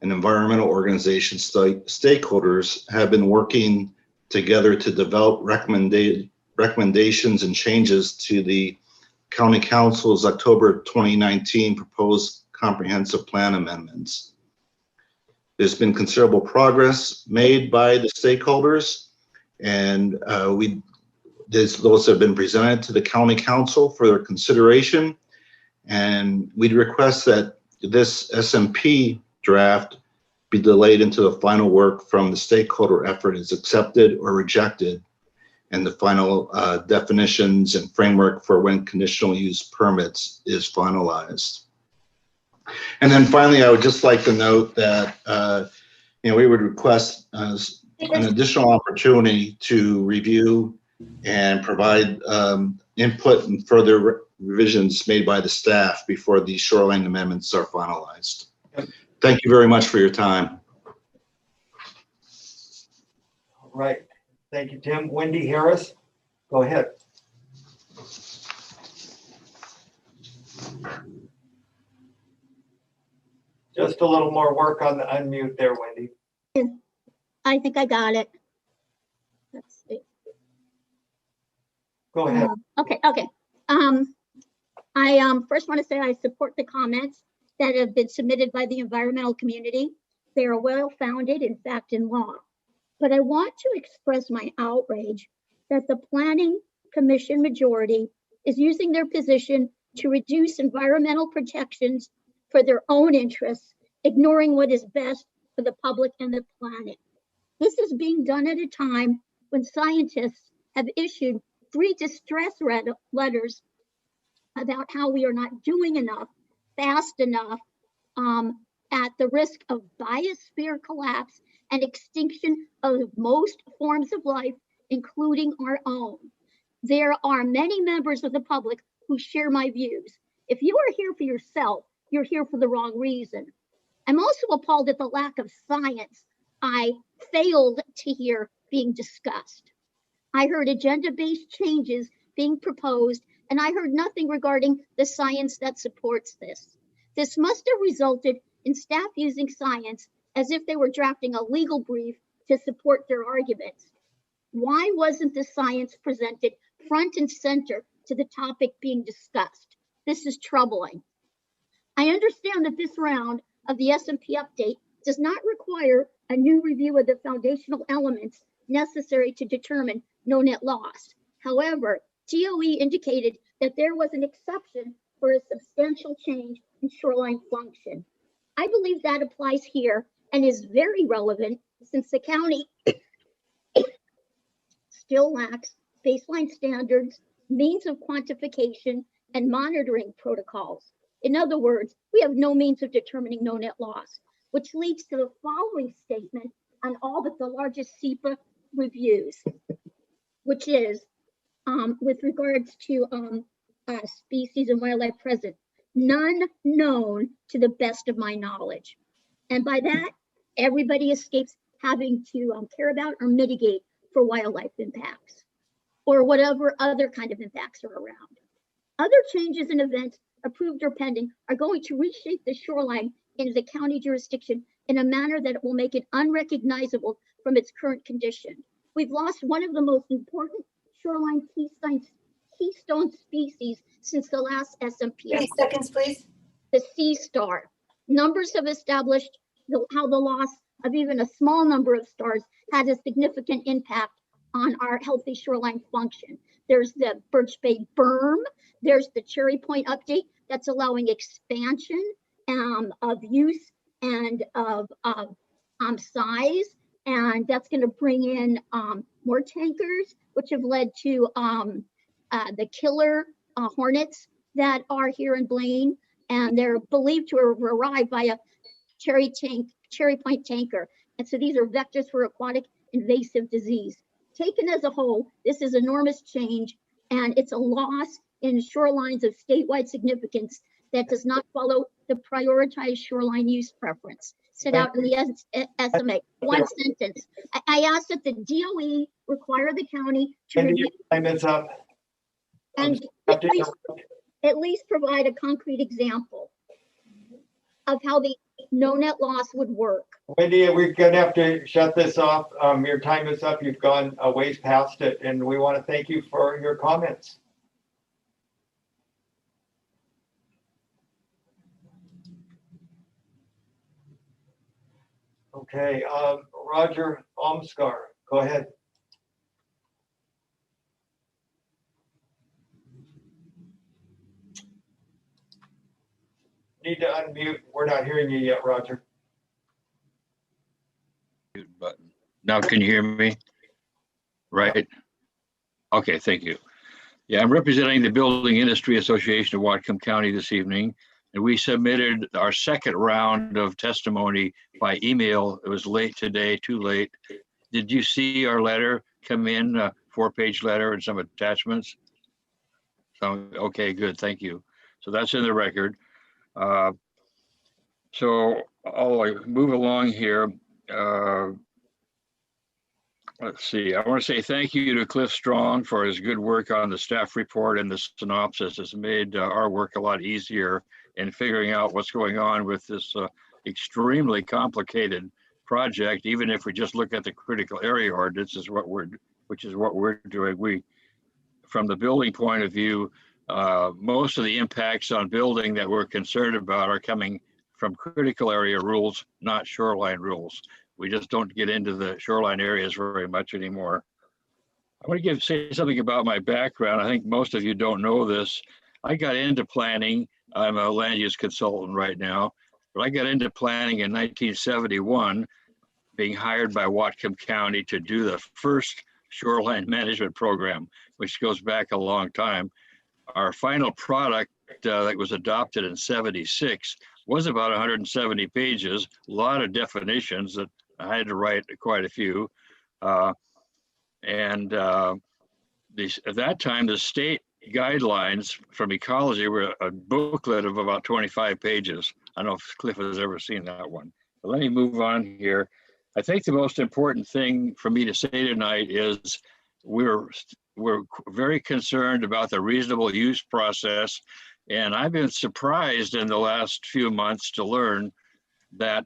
and environmental organizations, stakeholders have been working together to develop recommendations and changes to the County Council's October 2019 proposed comprehensive plan amendments. There's been considerable progress made by the stakeholders, and those have been presented to the County Council for their consideration. And we'd request that this SMP draft be delayed until the final work from the stakeholder effort is accepted or rejected, and the final definitions and framework for when conditional use permits is finalized. And then finally, I would just like to note that we would request an additional opportunity to review and provide input and further revisions made by the staff before the shoreline amendments are finalized. Thank you very much for your time. All right. Thank you, Tim. Wendy Harris, go ahead. Just a little more work on the unmute there, Wendy. I think I got it. Let's see. Go ahead. Okay. I first want to say I support the comments that have been submitted by the environmental community. They are well-founded, in fact, in law. But I want to express my outrage that the Planning Commission majority is using their position to reduce environmental protections for their own interests, ignoring what is best for the public and the planet. This is being done at a time when scientists have issued 3 distress letters about how we are not doing enough, fast enough, at the risk of biosphere collapse and extinction of most forms of life, including our own. There are many members of the public who share my views. If you are here for yourself, you're here for the wrong reason. I'm also appalled at the lack of science I failed to hear being discussed. I heard agenda-based changes being proposed, and I heard nothing regarding the science that supports this. This must have resulted in staff using science as if they were drafting a legal brief to support their arguments. Why wasn't the science presented front and center to the topic being discussed? This is troubling. I understand that this round of the SMP update does not require a new review of the foundational elements necessary to determine no net loss. However, DOE indicated that there was an exception for a substantial change in shoreline function. I believe that applies here and is very relevant since the county still lacks baseline standards, means of quantification, and monitoring protocols. In other words, we have no means of determining no net loss, which leads to the following statement on all but the largest SEPA reviews, which is with regards to species and wildlife present, none known to the best of my knowledge. And by that, everybody escapes having to care about or mitigate for wildlife impacts or whatever other kind of impacts are around. Other changes and events approved or pending are going to reshape the shoreline in the county jurisdiction in a manner that will make it unrecognizable from its current condition. We've lost one of the most important shoreline keystone species since the last SMP. 30 seconds, please. The sea star. Numbers have established how the loss of even a small number of stars had a significant impact on our healthy shoreline function. There's the Birch Bay berm. There's the Cherry Point update that's allowing expansion of use and of size. And that's going to bring in more tankers, which have led to the killer hornets that are here in Blaine. And they're believed to have arrived by a Cherry Point tanker. And so these are vectors for aquatic invasive disease. Taken as a whole, this is enormous change, and it's a loss in shorelines of statewide significance that does not follow the prioritized shoreline use preference set out in the SMA. One sentence. I asked that the DOE require the county to review time is up. and at least provide a concrete example of how the no net loss would work. Wendy, we're gonna have to shut this off. Your time is up. You've gone a ways past it, and we want to thank you for your comments. Okay, Roger Omskar, go ahead. Need to unmute. We're not hearing you yet, Roger. Button. Now can you hear me? Right? Okay, thank you. Yeah, I'm representing the Building Industry Association of Whatcom County this evening, and we submitted our second round of testimony by email. It was late today, too late. Did you see our letter come in, a 4-page letter and some attachments? So, okay, good, thank you. So that's in the record. So I'll move along here. Let's see, I want to say thank you to Cliff Strong for his good work on the staff report and the synopsis. It's made our work a lot easier in figuring out what's going on with this extremely complicated project. Even if we just look at the critical area ordinance, which is what we're doing. From the building point of view, most of the impacts on building that we're concerned about are coming from critical area rules, not shoreline rules. We just don't get into the shoreline areas very much anymore. I want to say something about my background. I think most of you don't know this. I got into planning. I'm a land use consultant right now, but I got into planning in 1971, being hired by Whatcom County to do the first shoreline management program, which goes back a long time. Our final product that was adopted in '76 was about 170 pages, a lot of definitions that I had to write quite a few. At that time, the state guidelines from ecology were a booklet of about 25 pages. I don't know if Cliff has ever seen that one. But let me move on here. I think the most important thing for me to say tonight is we're very concerned about the reasonable use process. And I've been surprised in the last few months to learn that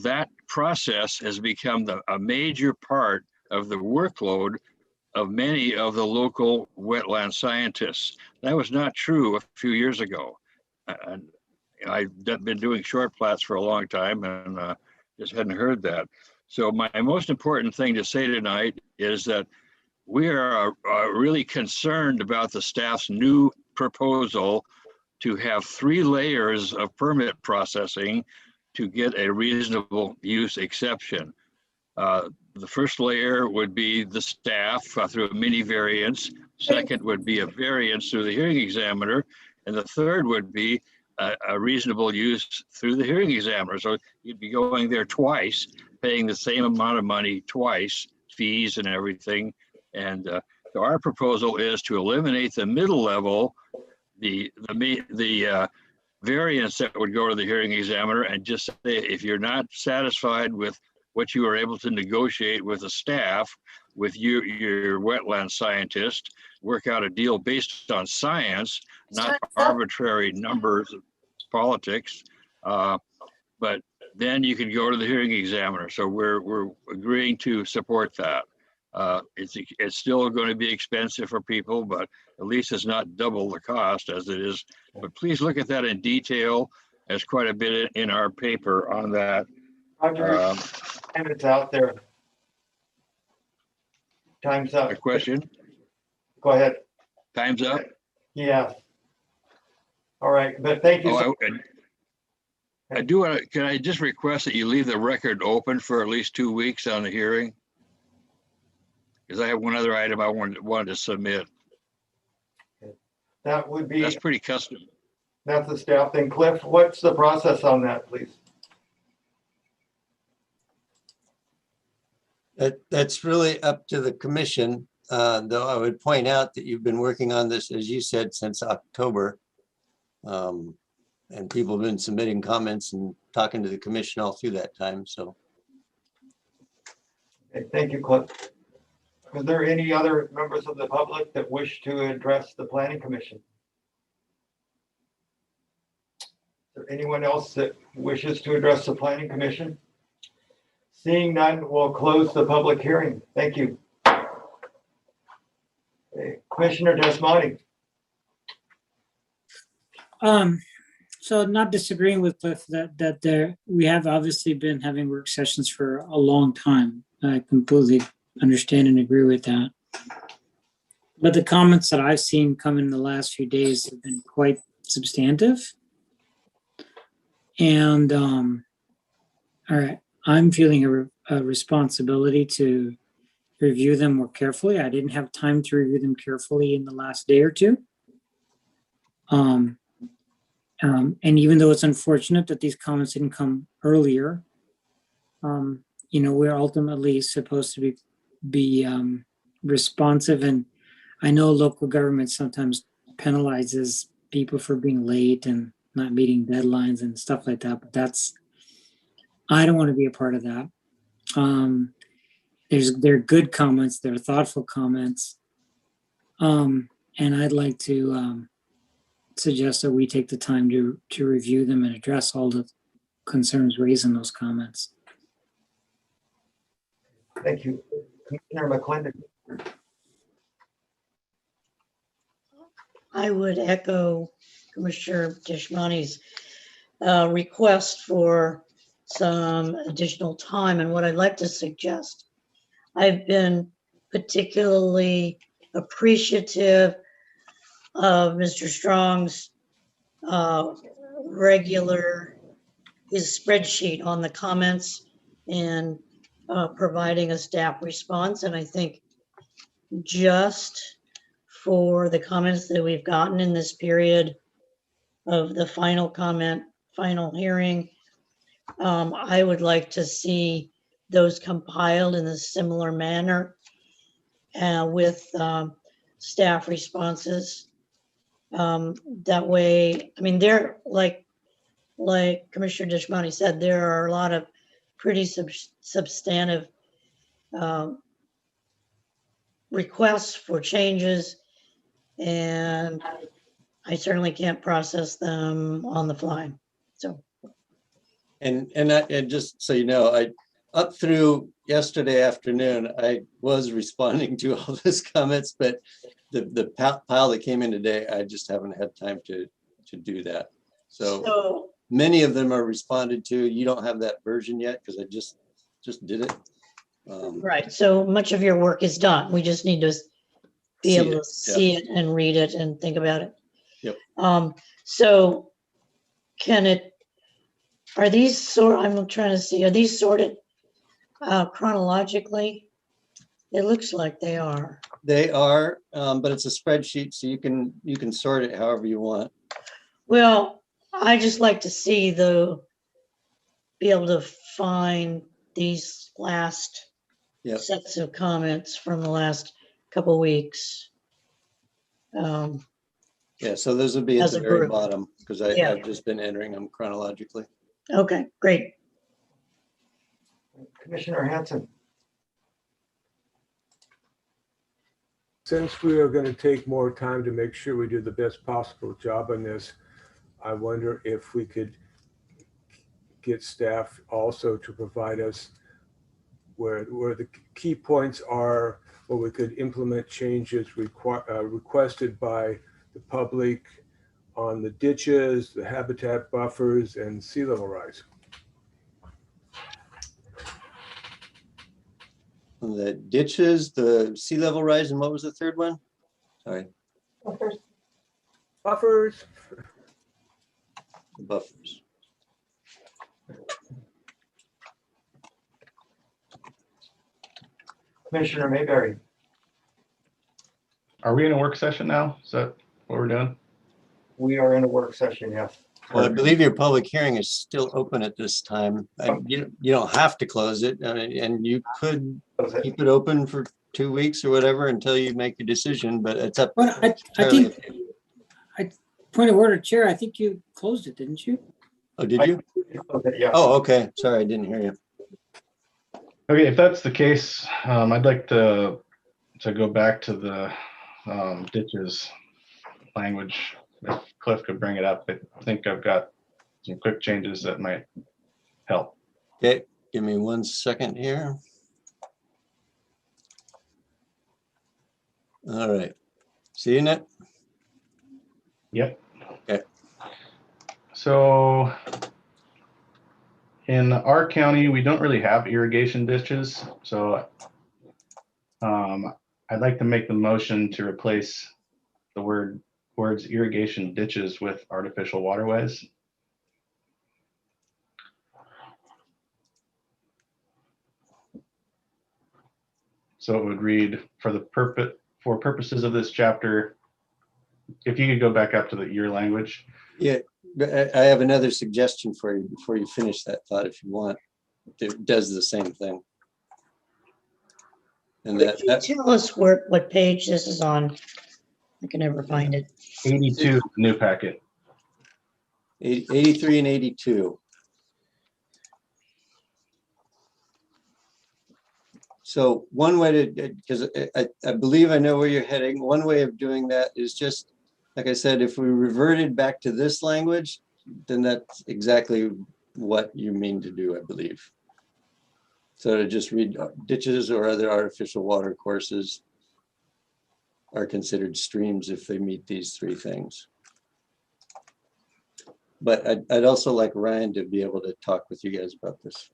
that process has become a major part of the workload of many of the local wetland scientists. That was not true a few years ago. And I've been doing short plats for a long time and just hadn't heard that. So my most important thing to say tonight is that we are really concerned about the staff's new proposal to have 3 layers of permit processing to get a reasonable use exception. The first layer would be the staff through a mini variance. Second would be a variance through the hearing examiner. And the third would be a reasonable use through the hearing examiner. So you'd be going there twice, paying the same amount of money twice, fees and everything. And so our proposal is to eliminate the middle level, the variance that would go to the hearing examiner, and just say, if you're not satisfied with what you are able to negotiate with the staff, with your wetland scientist, work out a deal based on science, not arbitrary numbers of politics. But then you can go to the hearing examiner. So we're agreeing to support that. It's still going to be expensive for people, but at least it's not double the cost as it is. But please look at that in detail. There's quite a bit in our paper on that. Roger, and it's out there. Time's up. A question? Go ahead. Time's up? Yeah. All right, but thank you. Oh, I do want to, can I just request that you leave the record open for at least 2 weeks on the hearing? Because I have one other item I wanted to submit. That would be. That's pretty custom. That's the staff thing. Cliff, what's the process on that, please? That's really up to the commission, though I would point out that you've been working on this, as you said, since October. And people have been submitting comments and talking to the commission all through that time, so. Okay, thank you, Cliff. Is there any other members of the public that wish to address the planning commission? Is there anyone else that wishes to address the planning commission? Seeing none, we'll close the public hearing. Thank you. Okay, Commissioner Desmani. So not disagreeing with Cliff that we have obviously been having work sessions for a long time. I completely understand and agree with that. But the comments that I've seen come in the last few days have been quite substantive. And all right, I'm feeling a responsibility to review them more carefully. I didn't have time to review them carefully in the last day or two. And even though it's unfortunate that these comments didn't come earlier, we're ultimately supposed to be responsive. And I know local government sometimes penalizes people for being late and not meeting deadlines and stuff like that, but I don't want to be a part of that. They're good comments, they're thoughtful comments. And I'd like to suggest that we take the time to review them and address all the concerns raised in those comments. Thank you. Commissioner McClendon. I would echo Commissioner Deshmani's request for some additional time. And what I'd like to suggest, I've been particularly appreciative of Mr. Strong's his spreadsheet on the comments and providing a staff response. And I think just for the comments that we've gotten in this period of the final hearing, I would like to see those compiled in a similar manner with staff responses. That way, I mean, they're like Commissioner Deshmani said, there are a lot of pretty substantive requests for changes, and I certainly can't process them on the fly. So, and just so you know, up through yesterday afternoon, I was responding to all those comments, but the pile that came in today, I just haven't had time to do that. So many of them are responded to. You don't have that version yet because I just just did it. Right, so much of your work is done. We just need to be See able it, to see it and read it and think about it. Yep. So can it, are these I'm trying to see, are these sorted chronologically? It looks like they are. They are, but it's a spreadsheet, so you can sort it however you want. Well, I just like to see be able to find these last Yep. sets of comments from the last couple weeks. Yeah, so those will be at As the a very group. bottom because Yeah. I've just been entering them chronologically. Okay, great. Commissioner Hanson. Since we are going to take more time to make sure we do the best possible job on this, I wonder if we could get staff also to provide us where the key points are, where we could implement changes requested by the public on the ditches, the habitat buffers, and sea level rise. The ditches, the sea level rise, and what was the third one? Sorry, Buffers. the buffers. Commissioner Mayberry. Are we in a work session now? Is that what we're doing? We are in a work session, yes. Well, I believe your public hearing is still open at this time. You don't have to close it, and you could keep it open for 2 weeks or whatever until you make your decision, but it's up. Well, I entirely think, point of order, Chair, I think you closed it, didn't you? Oh, did you? Yeah. Oh, okay. Sorry, I didn't hear you. Okay, if that's the case, I'd like to go back to the ditches language. If Cliff could bring it up, I think I've got some quick changes that might help. Okay, give me 1 second here. All right. Seeing it? Yep. Okay. So in our county, we don't really have irrigation ditches. So I'd like to make the motion to replace the words irrigation ditches with artificial waterways. So it would read, for purposes of this chapter, if you could go back up to your language. Yeah, but I have another suggestion for you before you finish that thought, if you want. It does the same thing. And Could you tell us what page this is on? I can never find it. 82, new packet. 83 and 82. So one way to, because I believe I know where you're heading. One way of doing that is just, like I said, if we reverted back to this language, then that's exactly what you mean to do, I believe. So to just read ditches or other artificial water courses are considered streams if they meet these three things. But I'd also like Ryan to be able to talk with you guys about this.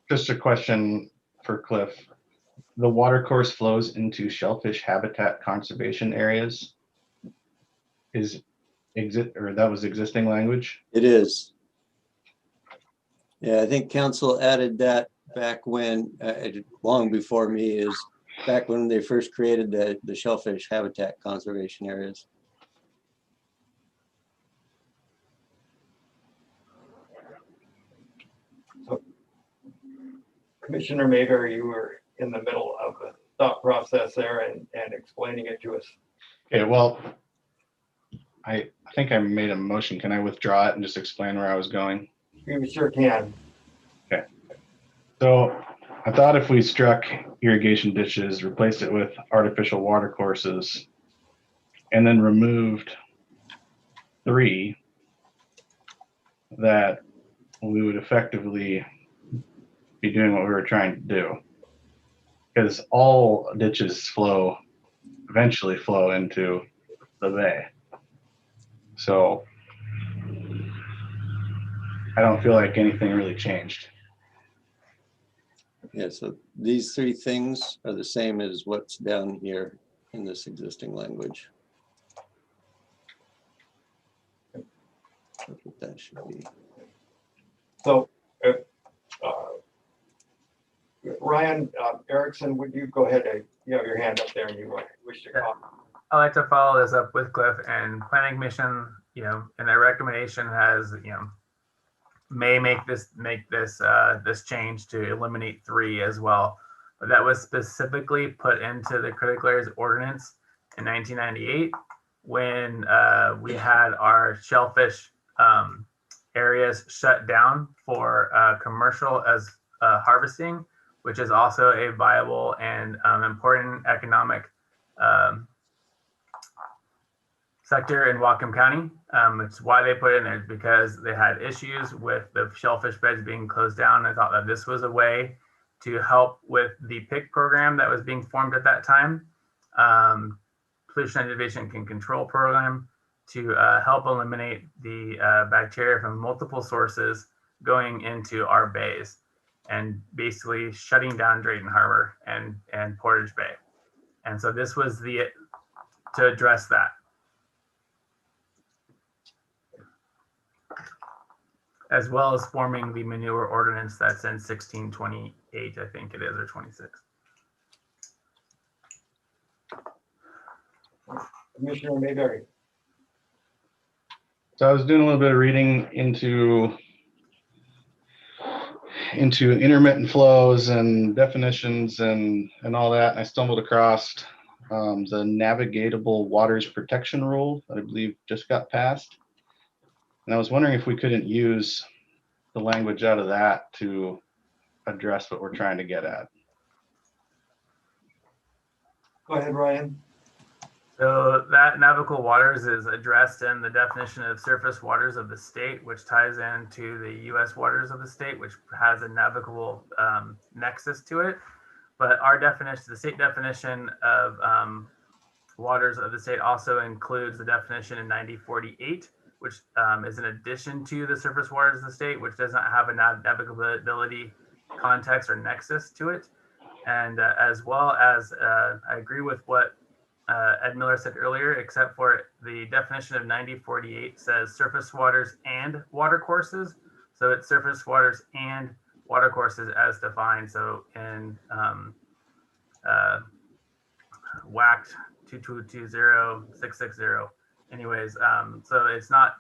Just a question for Cliff. The water course flows into shellfish habitat conservation areas. That was existing language? It is. Yeah, I think council added that back when, long before me, is back when they first created the shellfish habitat conservation areas. So, Commissioner Mayberry, you were in the middle of the thought process there and explaining it to us. Okay, well, I think I made a motion. Can I withdraw it and just explain where I was going? You sure can. Okay. So I thought if we struck irrigation ditches, replaced it with artificial water courses, and then removed 3, that we would effectively be doing what we were trying to do. Because all ditches eventually flow into the bay. So I don't feel like anything really changed. Yeah, so these three things are the same as what's down here in this existing language. That's what that should be. So, Ryan Erickson, would you go ahead? You have your hand up there and you wish to comment. I like to follow this up with Cliff and Planning Commission, and their recommendation has, may make this change to eliminate 3 as well. But that was specifically put into the critical areas ordinance in 1998 when we had our shellfish areas shut down for commercial as harvesting, which is also a viable and important economic sector in Whatcom County. It's why they put it in there, because they had issues with the shellfish beds being closed down. I thought that this was a way to help with the PIC program that was being formed at that time, Pollution Innovation and Control Program, to help eliminate the bacteria from multiple sources going into our bays and basically shutting down Drayton Harbor and Portage Bay. And so this was to address that. As well as forming the manure ordinance that's in 1628, I think it is, or 26. Commissioner Mayberry. So I was doing a little bit of reading into intermittent flows and definitions and all that, and I stumbled across the Navigable Waters Protection Rule that I believe just got passed. And I was wondering if we couldn't use the language out of that to address what we're trying to get at. Go ahead, Ryan. So that navigable waters is addressed in the definition of surface waters of the state, which ties into the U.S. waters of the state, which has a navigable nexus to it. But our definition, the state definition of waters of the state, also includes the definition in 9048, which is in addition to the surface waters of the state, which does not have a navigability context or nexus to it. And as well as, I agree with what Ed Miller said earlier, except for the definition of 9048 says surface waters and water courses. So it's surface waters and water courses as defined. So in WACT 2220660. Anyways, so it's not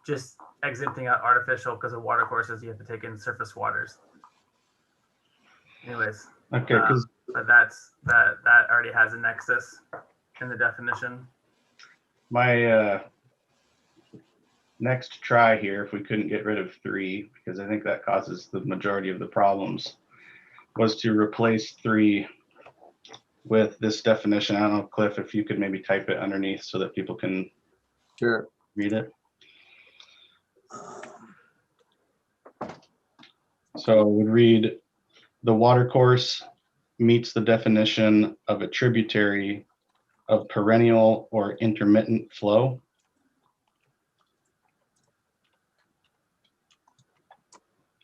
just exempting out artificial because of water courses. You have to take in surface waters. Anyways, Okay, because but that already has a nexus in the definition. my next try here, if we couldn't get rid of 3, because I think that causes the majority of the problems, was to replace 3 with this definition. I don't know, Cliff, if you could maybe type it underneath so that people can read it. So it would read, the water course meets the definition of a tributary of perennial or intermittent flow.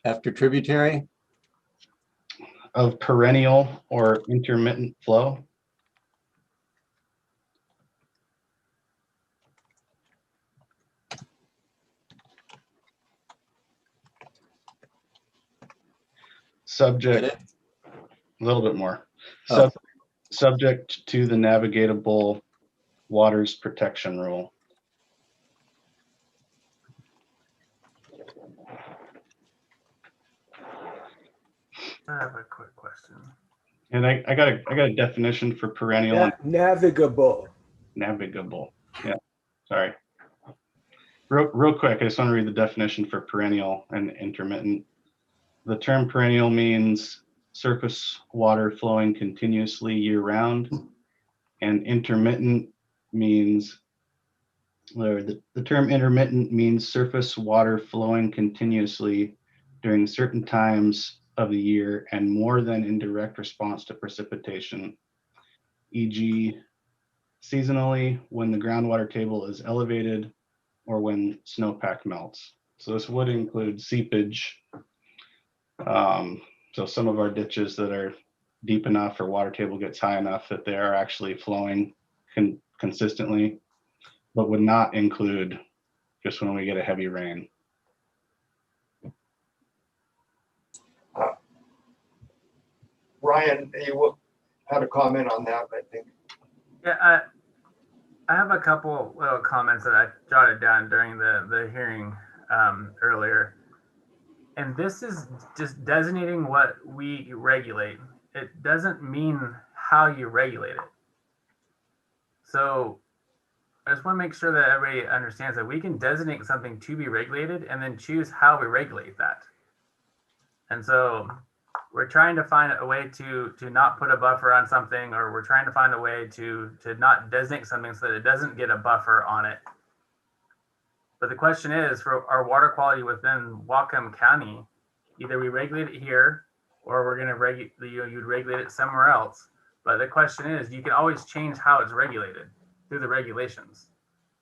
After tributary? Of perennial or intermittent flow. Subject, a little bit more. Subject to the Navigable Waters Protection Rule. I have a quick question. And I got a definition for perennial. Navigable. Navigable. Yeah. Sorry. Real quick, I just want to read the definition for perennial and intermittent. The term perennial means surface water flowing continuously year-round, and intermittent means, or the term intermittent means surface water flowing continuously during certain times of the year and more than in direct response to precipitation, e.g. seasonally when the groundwater table is elevated or when snowpack melts. So this would include seepage. So some of our ditches that are deep enough or water table gets high enough that they are actually flowing consistently, but would not include just when we get a heavy rain. Ryan, you had a comment on that, I think. Yeah, I have a couple little comments that I jotted down during the hearing earlier. And this is just designating what we regulate. It doesn't mean how you regulate it. So I just want to make sure that everybody understands that we can designate something to be regulated and then choose how we regulate that. And so we're trying to find a way to not put a buffer on something, or we're trying to find a way to not designate something so that it doesn't get a buffer on it. But the question is, for our water quality within Whatcom County, either we regulate it here or we're going to you'd regulate it somewhere else. But the question is, you can always change how it's regulated through the regulations.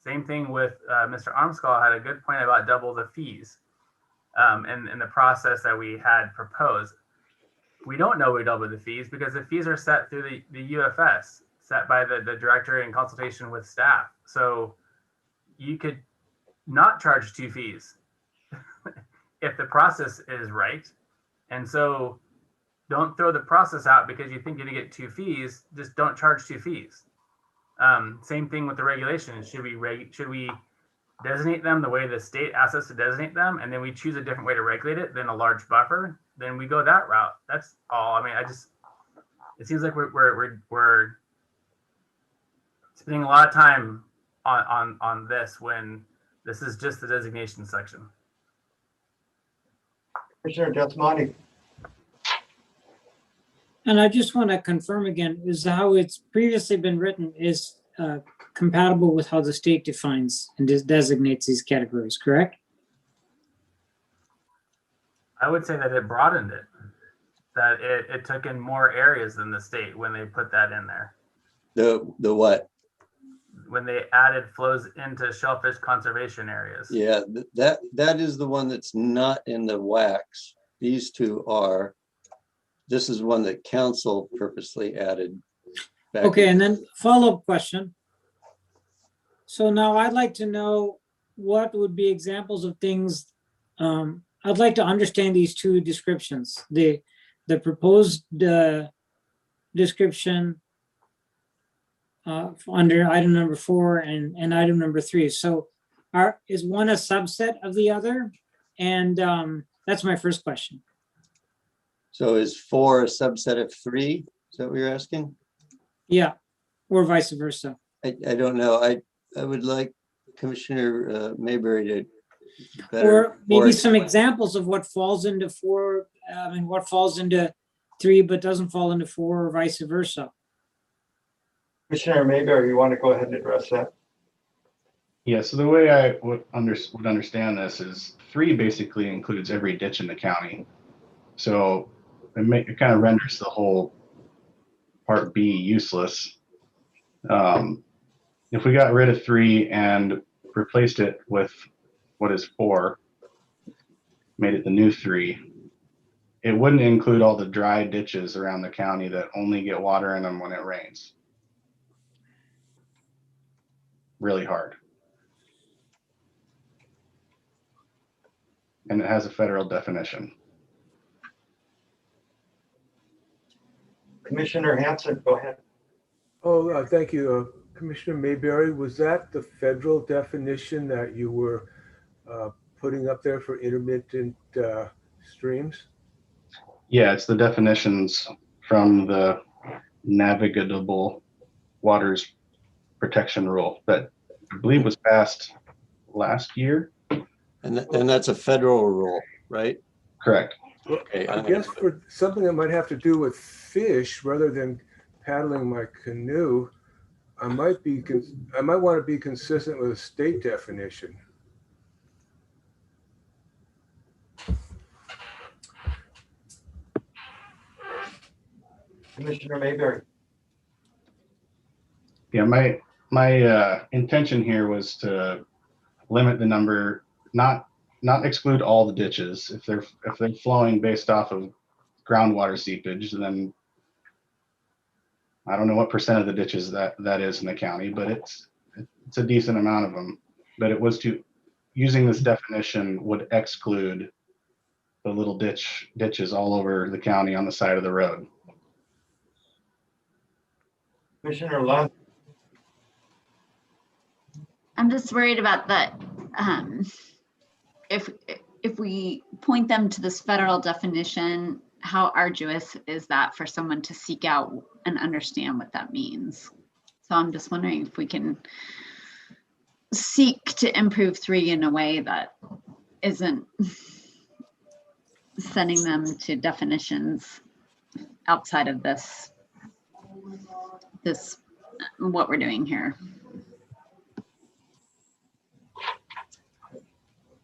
Same thing with Mr. Armscall had a good point about double the fees in the process that we had proposed. We don't know we double the fees because the fees are set through the UFS, set by the director in consultation with staff. So you could not charge 2 fees if the process is right. And so don't throw the process out because you think you're gonna get 2 fees, just don't charge 2 fees. Same thing with the regulations. Should we designate them the way the state asks us to designate them, and then we choose a different way to regulate it than a large buffer? Then we go that route. That's all. I mean, it seems like we're spending a lot of time on this when this is just the designation section. Commissioner Detzmani. And I just want to confirm again, is how it's previously been written is compatible with how the state defines and designates these categories, correct? I would say that it broadened it, that it took in more areas than the state when they put that in there. The what? When they added flows into shellfish conservation areas. Yeah, that is the one that's not in the WACs. These two are. This is one that council purposely added. Okay, and then follow-up question. So now I'd like to know what would be examples of things. I'd like to understand these two descriptions. The proposed description under item number 4 and item number 3. So is one a subset of the other? And that's my first question. So is 4 a subset of 3? Is that what you're asking? Yeah, or vice versa. I don't know. I would like Commissioner Mayberry to better. Or maybe some examples of what falls into 4 and what falls into 3 but doesn't fall into 4 or vice versa. Commissioner Mayberry, you want to go ahead and address that? Yeah, so the way I would understand this is 3 basically includes every ditch in the county. So it kind of renders the whole part B useless. If we got rid of 3 and replaced it with what is 4, made it the new 3, it wouldn't include all the dry ditches around the county that only get water in them when it rains. Really hard. And it has a federal definition. Commissioner Hanson, go ahead. Oh, thank you. Commissioner Mayberry, was that the federal definition that you were putting up there for intermittent streams? Yeah, it's the definitions from the Navigable Waters Protection Rule that I believe was passed last year. And that's a federal rule, right? Correct. Well, Okay, I guess for something that might have to do with fish rather than paddling my canoe, I might want to be consistent with a state definition. Commissioner Mayberry. Yeah, my intention here was to limit the number, not not exclude all the ditches. If they're flowing based off of groundwater seepage, then I don't know what percent of the ditches that is in the county, but it's a decent amount of them. But it was using this definition would exclude the little ditches all over the county on the side of the road. Commissioner Lund, I'm just worried about that. If we point them to this federal definition, how arduous is that for someone to seek out and understand what that means? So I'm just wondering if we can seek to improve 3 in a way that isn't sending them to definitions outside of this what we're doing here.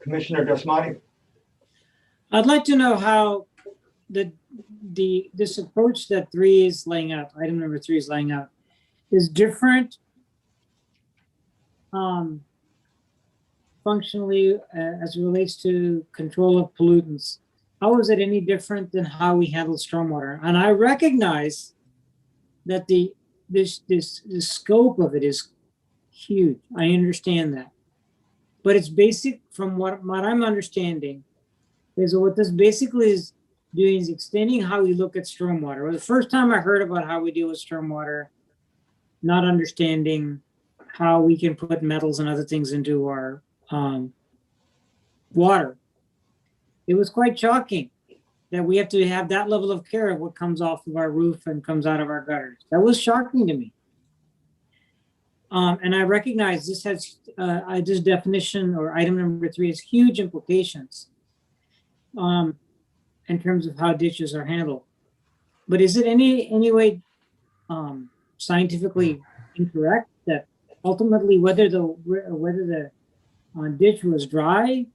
Commissioner Desmati. I'd like to know how this approach that 3 is laying out, item number 3 is laying out, is different functionally as it relates to control of pollutants. How is it any different than how we handle stormwater? And I recognize that the scope of it is huge. I understand that. But it's basic from what I'm understanding is what this basically is doing is extending how we look at stormwater. Well, the first time I heard about how we deal with stormwater, not understanding how we can put metals and other things into our water, it was quite shocking that we have to have that level of care of what comes off of our roof and comes out of our gutters. That was shocking to me. And I recognize this has this definition or item number 3 has huge implications in terms of how ditches are handled. But is it any way scientifically incorrect that ultimately whether the ditch was dry,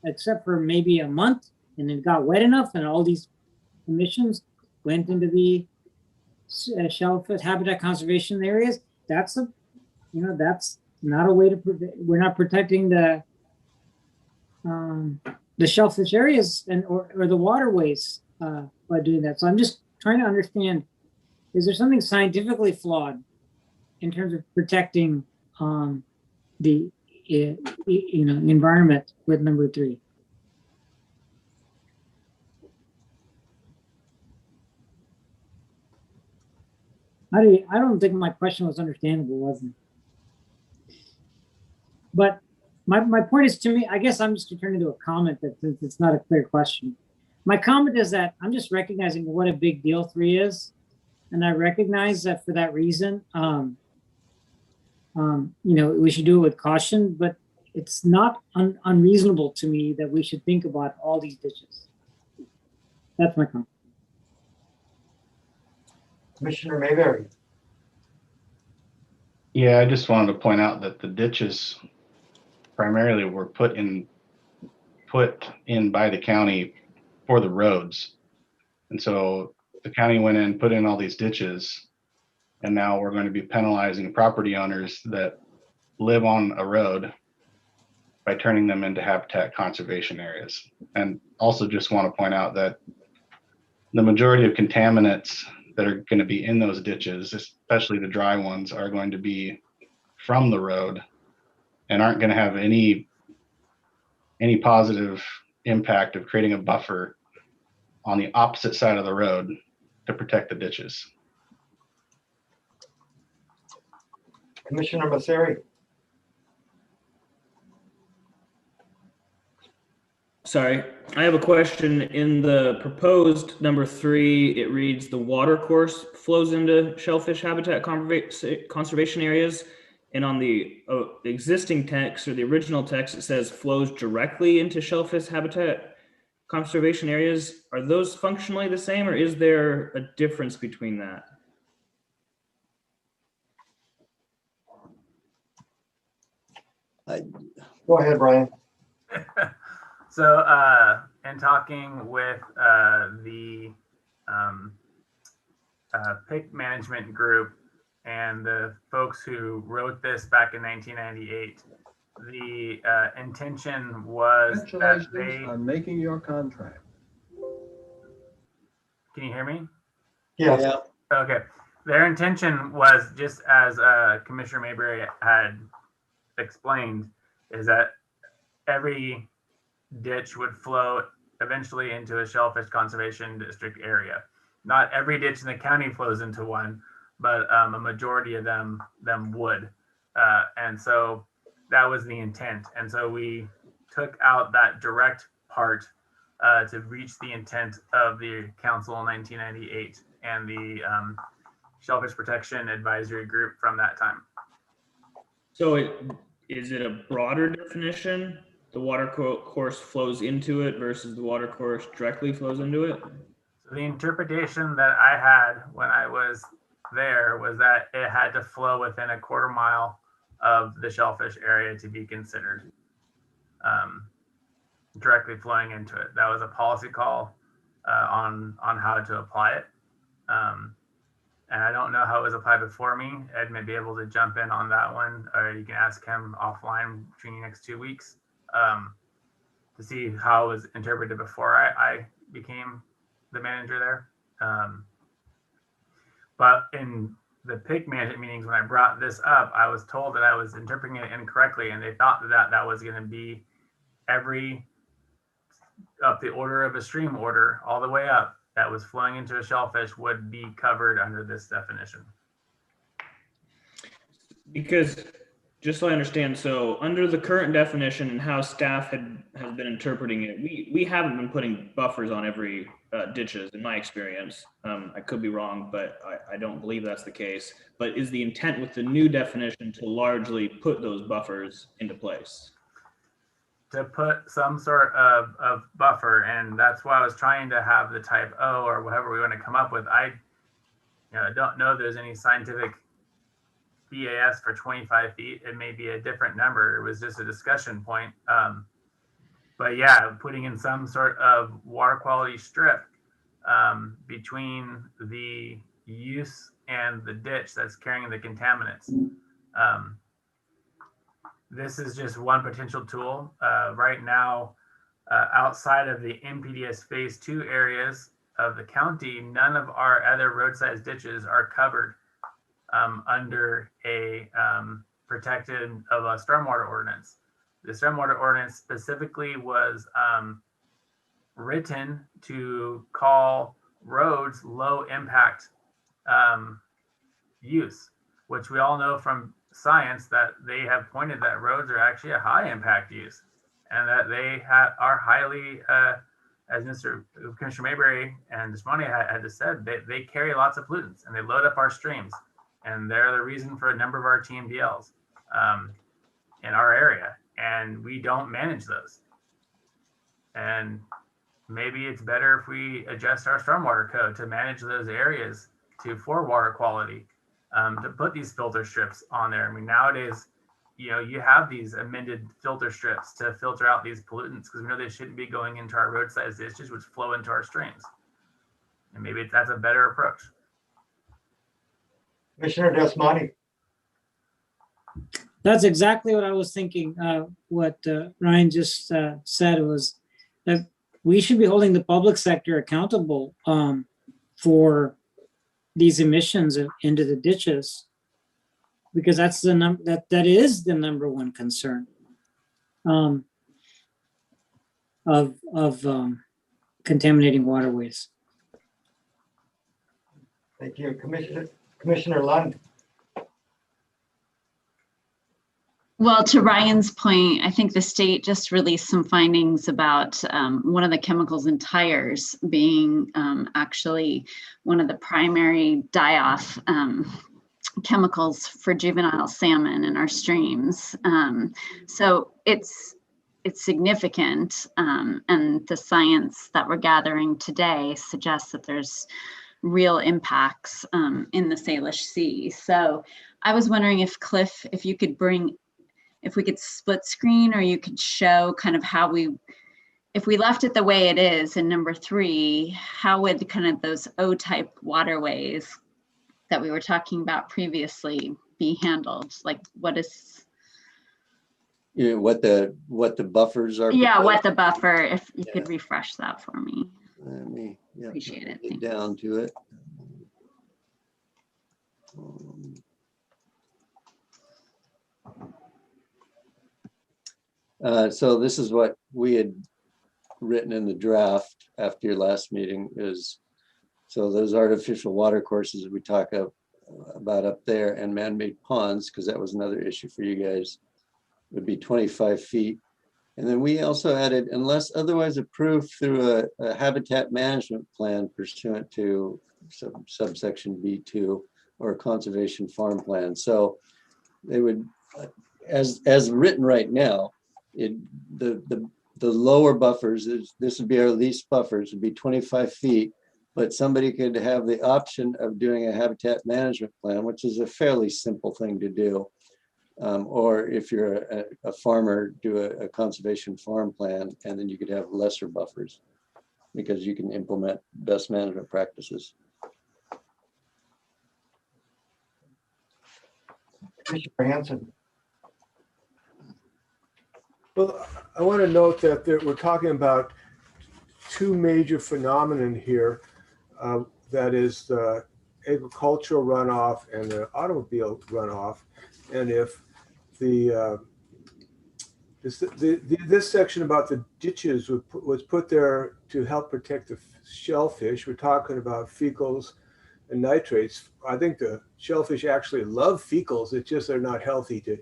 except for maybe a month, and it got wet enough, and all these emissions went into the shellfish habitat conservation areas? That's not a way to we're not protecting the shellfish areas or the waterways by doing that. So I'm just trying to understand, is there something scientifically flawed in terms of protecting the environment with number 3? I don't think my question was understandable, wasn't it? But my point is, to me, I guess I'm just turning to a comment that since it's not a clear question. My comment is that I'm just recognizing what a big deal 3 is. And I recognize that for that reason, we should do it with caution, but it's not unreasonable to me that we should think about all these ditches. That's my comment. Commissioner Mayberry. Yeah, I just wanted to point out that the ditches primarily were put in by the county for the roads. And so the county went in, put in all these ditches, and now we're going to be penalizing property owners that live on a road by turning them into habitat conservation areas. And also just want to point out that the majority of contaminants that are going to be in those ditches, especially the dry ones, are going to be from the road and aren't going to have any positive impact of creating a buffer on the opposite side of the road to protect the ditches. Commissioner Masseri. Sorry, I have a question. In the proposed number 3, it reads the water course flows into shellfish habitat conservation areas. And on the existing text or the original text, it says flows directly into shellfish habitat conservation areas. Are those functionally the same, or is there a difference between that? Go ahead, Brian. So in talking with the PIC management group and the folks who wrote this back in 1998, the intention was that Congratulations they, on making your contract. can you hear me? Yes. Yeah. Okay. Their intention was, just as Commissioner Mayberry had explained, is that every ditch would flow eventually into a shellfish conservation district area. Not every ditch in the county flows into one, but a majority of them would. And so that was the intent. And so we took out that direct part to reach the intent of the council in 1998 and the Shellfish Protection Advisory Group from that time. So is it a broader definition? The water course flows into it versus the water course directly flows into it? So the interpretation that I had when I was there was that it had to flow within a quarter mile of the shellfish area to be considered directly flowing into it. That was a policy call on how to apply it. And I don't know how it was applied before me. Ed may be able to jump in on that one, or you can ask him offline between the next 2 weeks to see how it was interpreted before I became the manager there. But in the PIC management meetings, when I brought this up, I was told that I was interpreting it incorrectly, and they thought that was going to be every up the order of a stream order all the way up that was flowing into a shellfish would be covered under this definition. Because just so I understand, so under the current definition and how staff has been interpreting it, we haven't been putting buffers on every ditches in my experience. I could be wrong, but I don't believe that's the case. But is the intent with the new definition to largely put those buffers into place? To put some sort of buffer, and that's why I was trying to have the type O or whatever we want to come up with. I don't know if there's any scientific BAS for 25 feet. It may be a different number. It was just a discussion point. But yeah, putting in some sort of water quality strip between the use and the ditch that's carrying the contaminants. This is just one potential tool. Right now, outside of the MPDS phase 2 areas of the county, none of our other roadside ditches are covered under a protected of a stormwater ordinance. The stormwater ordinance specifically was written to call roads low impact use, which we all know from science that they have pointed that roads are actually a high impact use, and that they are highly, as Mr. Commissioner Mayberry and Desmonte had just said, they carry lots of pollutants and they load up our streams, and they're the reason for a number of our TMDLs in our area, and we don't manage those. And maybe it's better if we adjust our stormwater code to manage those areas for water quality. To put these filter strips on there. I mean, nowadays, you have these amended filter strips to filter out these pollutants because we know they shouldn't be going into our roadside ditches, which flow into our streams. And maybe that's a better approach. Commissioner Desmonte. That's exactly what I was thinking. What Ryan just said was that we should be holding the public sector accountable for these emissions into the ditches, because that's the that is the number one concern of contaminating waterways. Thank you, Commissioner Lund. Well, to Ryan's point, I think the state just released some findings about one of the chemicals in tires being actually one of the primary die-off chemicals for juvenile salmon in our streams. So it's significant, and the science that we're gathering today suggests that there's real impacts in the Salish Sea. So I was wondering if Cliff, if you could if we could split screen, or you could show kind of how if we left it the way it is in number 3, how would kind of those O-type waterways that we were talking about previously be handled? Like what you know, what the buffers are. Yeah, what proposed. the buffer, if you could refresh that for me. Let me, yeah, Appreciate it. get down to it. So this is what we had written in the draft after your last meeting is, so those artificial water courses that we talk about up there and man-made ponds, because that was another issue for you guys, would be 25 feet. And then we also added, unless otherwise approved through a habitat management plan pursuant to subsection B2 or a conservation farm plan. So they would, as written right now, the lower buffers, this would be our least buffers, would be 25 feet, but somebody could have the option of doing a habitat management plan, which is a fairly simple thing to do. Or if you're a farmer, do a conservation farm plan, and then you could have lesser buffers because you can implement best management practices. Commissioner Hanson. Well, I want to note that we're talking about two major phenomenon here. That is the agricultural runoff and the automobile runoff. And if this section about the ditches was put there to help protect the shellfish, we're talking about fecals and nitrates. I think the shellfish actually love fecals. It's just they're not healthy to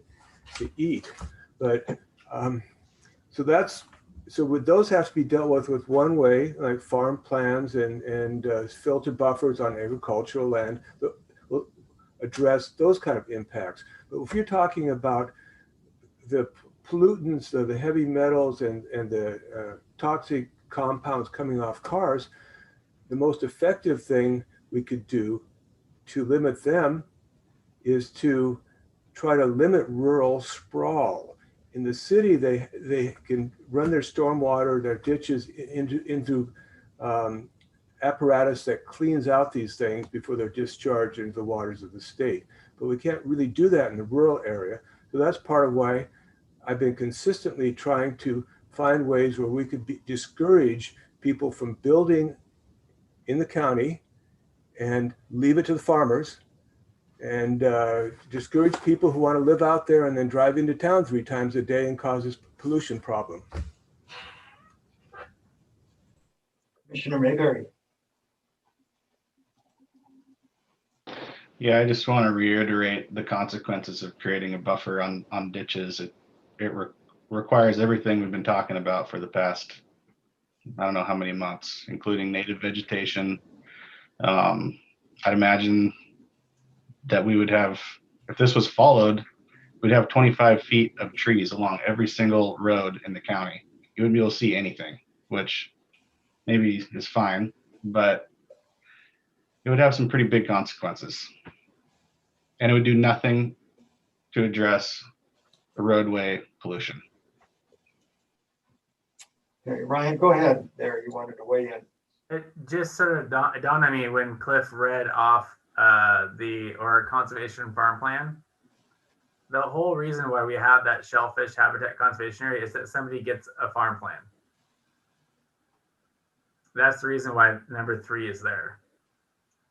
eat. But so would those have to be dealt with one way, like farm plans and filter buffers on agricultural land that will address those kind of impacts. But if you're talking about the pollutants, the heavy metals and the toxic compounds coming off cars, the most effective thing we could do to limit them is to try to limit rural sprawl. In the city, they can run their stormwater, their ditches into apparatus that cleans out these things before they're discharged into the waters of the state. But we can't really do that in the rural area. So that's part of why I've been consistently trying to find ways where we could discourage people from building in the county and leave it to the farmers, and discourage people who want to live out there and then drive into town 3 times a day and causes pollution problem. Commissioner Mayberry. Yeah, I just want to reiterate the consequences of creating a buffer on ditches. It requires everything we've been talking about for the past, I don't know how many months, including native vegetation. I'd imagine that we would have, if this was followed, we'd have 25 feet of trees along every single road in the county. You wouldn't be able to see anything, which maybe is fine, but it would have some pretty big consequences. And it would do nothing to address the roadway pollution. Okay, Ryan, go ahead there. You wanted to weigh in. It just sort of dawned on me when Cliff read off or conservation farm plan. The whole reason why we have that shellfish habitat conservation area is that somebody gets a farm plan. That's the reason why number 3 is there.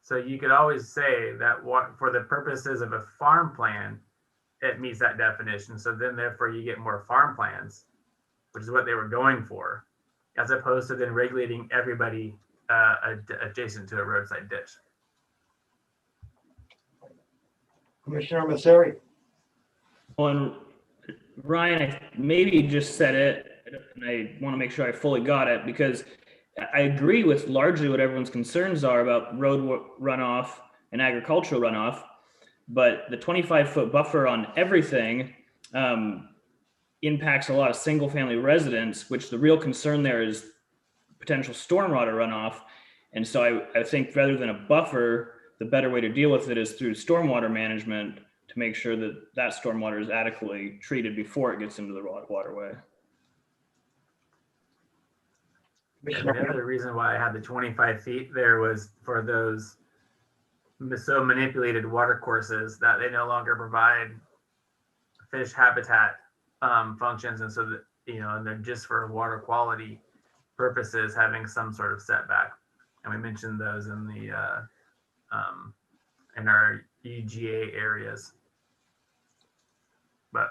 So you could always say that for the purposes of a farm plan, it meets that definition. So then therefore you get more farm plans, which is what they were going for, as opposed to then regulating everybody adjacent to a roadside ditch. Commissioner Masseri. Well, and Ryan, I maybe just said it, and I want to make sure I fully got it, because I agree with largely what everyone's concerns are about road runoff and agricultural runoff, but the 25-foot buffer on everything impacts a lot of single-family residents, which the real concern there is potential stormwater runoff. And so I think rather than a buffer, the better way to deal with it is through stormwater management to make sure that that stormwater is adequately treated before it gets into the waterway. The other reason why I had the 25 feet there was for those so manipulated water courses that they no longer provide fish habitat functions, and so that, you know, and they're just for water quality purposes, having some sort of setback. And we mentioned those in the in our UGA areas. But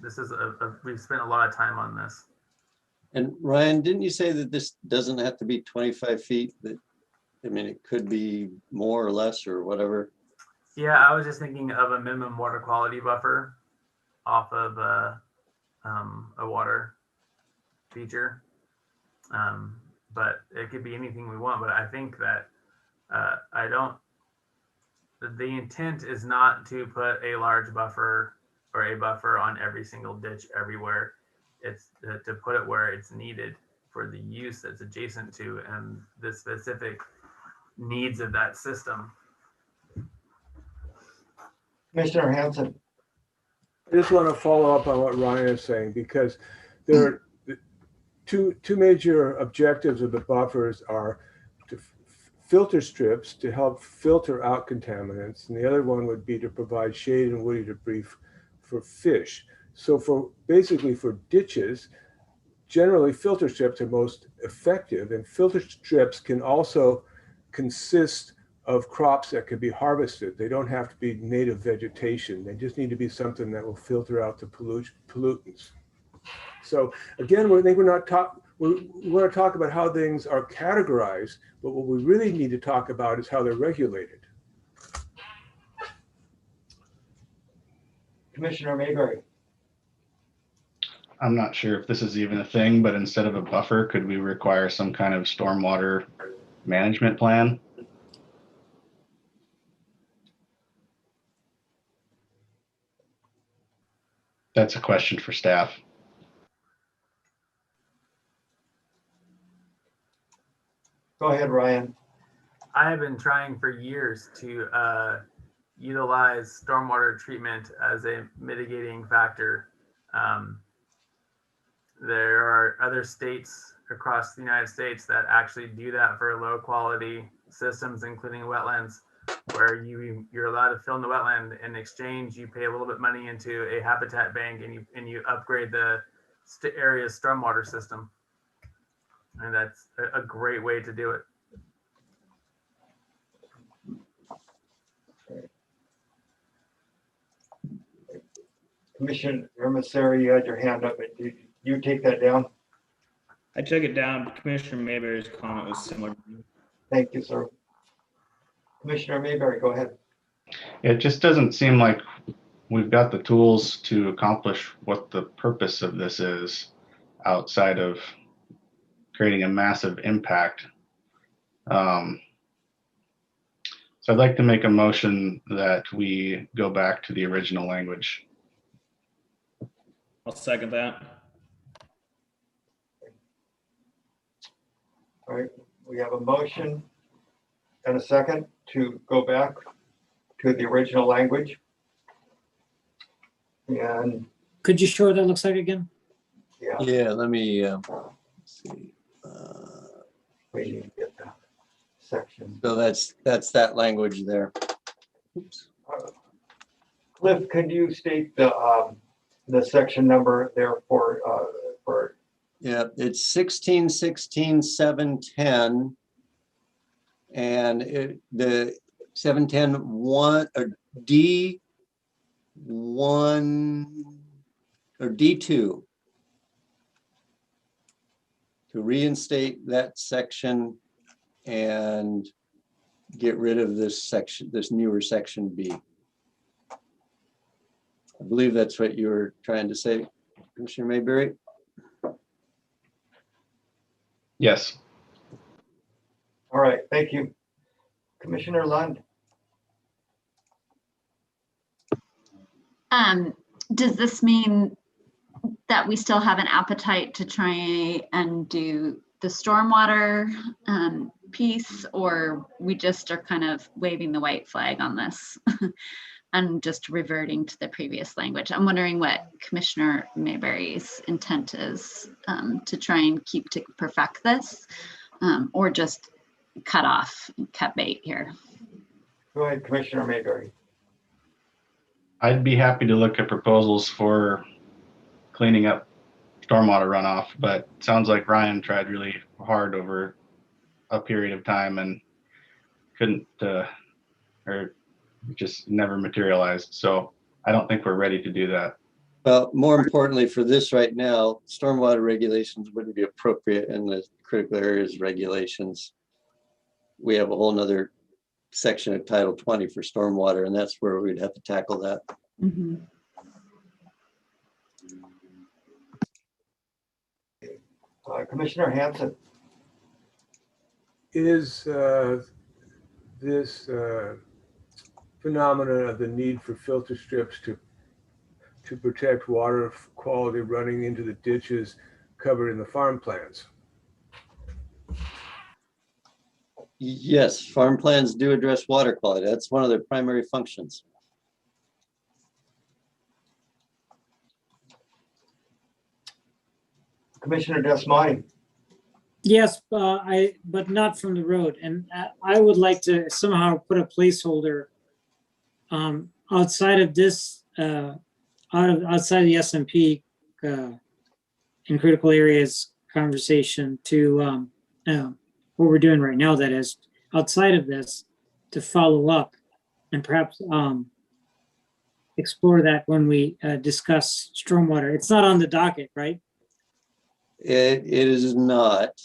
this is we've spent a lot of time on this. And Ryan, didn't you say that this doesn't have to be 25 feet? That, I mean, it could be more or less or whatever. Yeah, I was just thinking of a minimum water quality buffer off of a water feature. But it could be anything we want. But I think that the intent is not to put a large buffer or a buffer on every single ditch everywhere. It's to put it where it's needed for the use that's adjacent to and the specific needs of that system. Commissioner Hanson. I just want to follow up on what Ryan is saying, because there are two major objectives of the buffers are to filter strips to help filter out contaminants, and the other one would be to provide shade and woody debris for fish. So for basically for ditches, generally filter strips are most effective, and filter strips can also consist of crops that can be harvested. They don't have to be native vegetation. They just need to be something that will filter out the pollutants. So again, we want to talk about how things are categorized, but what we really need to talk about is how they're regulated. Commissioner Mayberry. I'm not sure if this is even a thing, but instead of a buffer, could we require some kind of stormwater management plan? That's a question for staff. Go ahead, Ryan. I have been trying for years to utilize stormwater treatment as a mitigating factor. There are other states across the United States that actually do that for low quality systems, including wetlands, where you're allowed to fill in the wetland. In exchange, you pay a little bit of money into a habitat bank, and you upgrade the area's stormwater system. And that's a great way to do it. Commissioner Emissary, you had your hand up. Did you take that down? I took it down. Commissioner Mayberry's comment was similar. Thank you, sir. Commissioner Mayberry, go ahead. It just doesn't seem like we've got the tools to accomplish what the purpose of this is outside of creating a massive impact. So I'd like to make a motion that we go back to the original language. I'll second that. All right, we have a motion and a second to go back to the original language. And Could you show what that looks like again? Yeah, let me see. Waiting to get the section. So that's that language there. Oops. Cliff, could you state the section number there for Yeah, it's 1616-710, and the 710-1 or D1 or D2 to reinstate that section and get rid of this section, this newer section B. I believe that's what you were trying to say, Commissioner Mayberry. Yes. All right, thank you. Commissioner Lund. Does this mean that we still have an appetite to try and do the stormwater piece, or we just are kind of waving the white flag on this and just reverting to the previous language? I'm wondering what Commissioner Mayberry's intent is, to try and keep to perfect this, or just cut bait here. Go ahead, Commissioner Mayberry. I'd be happy to look at proposals for cleaning up stormwater runoff, but it sounds like Ryan tried really hard over a period of time and couldn't, or just never materialized. So I don't think we're ready to do that. Well, more importantly for this right now, stormwater regulations wouldn't be appropriate in the critical areas regulations. We have a whole nother section of Title 20 for stormwater, and that's where we'd have to tackle that. Mhm. Commissioner Hanson. Is this phenomenon of the need for filter strips to protect water quality running into the ditches covered in the farm plans? Yes, farm plans do address water quality. That's one of their primary functions. Commissioner Desmani. Yes, but not from the road. And I would like to somehow put a placeholder outside of this, outside of the SMP in critical areas conversation to what we're doing right now, that is, outside of this, to follow up and perhaps explore that when we discuss stormwater. It's not on the docket, right? It is not,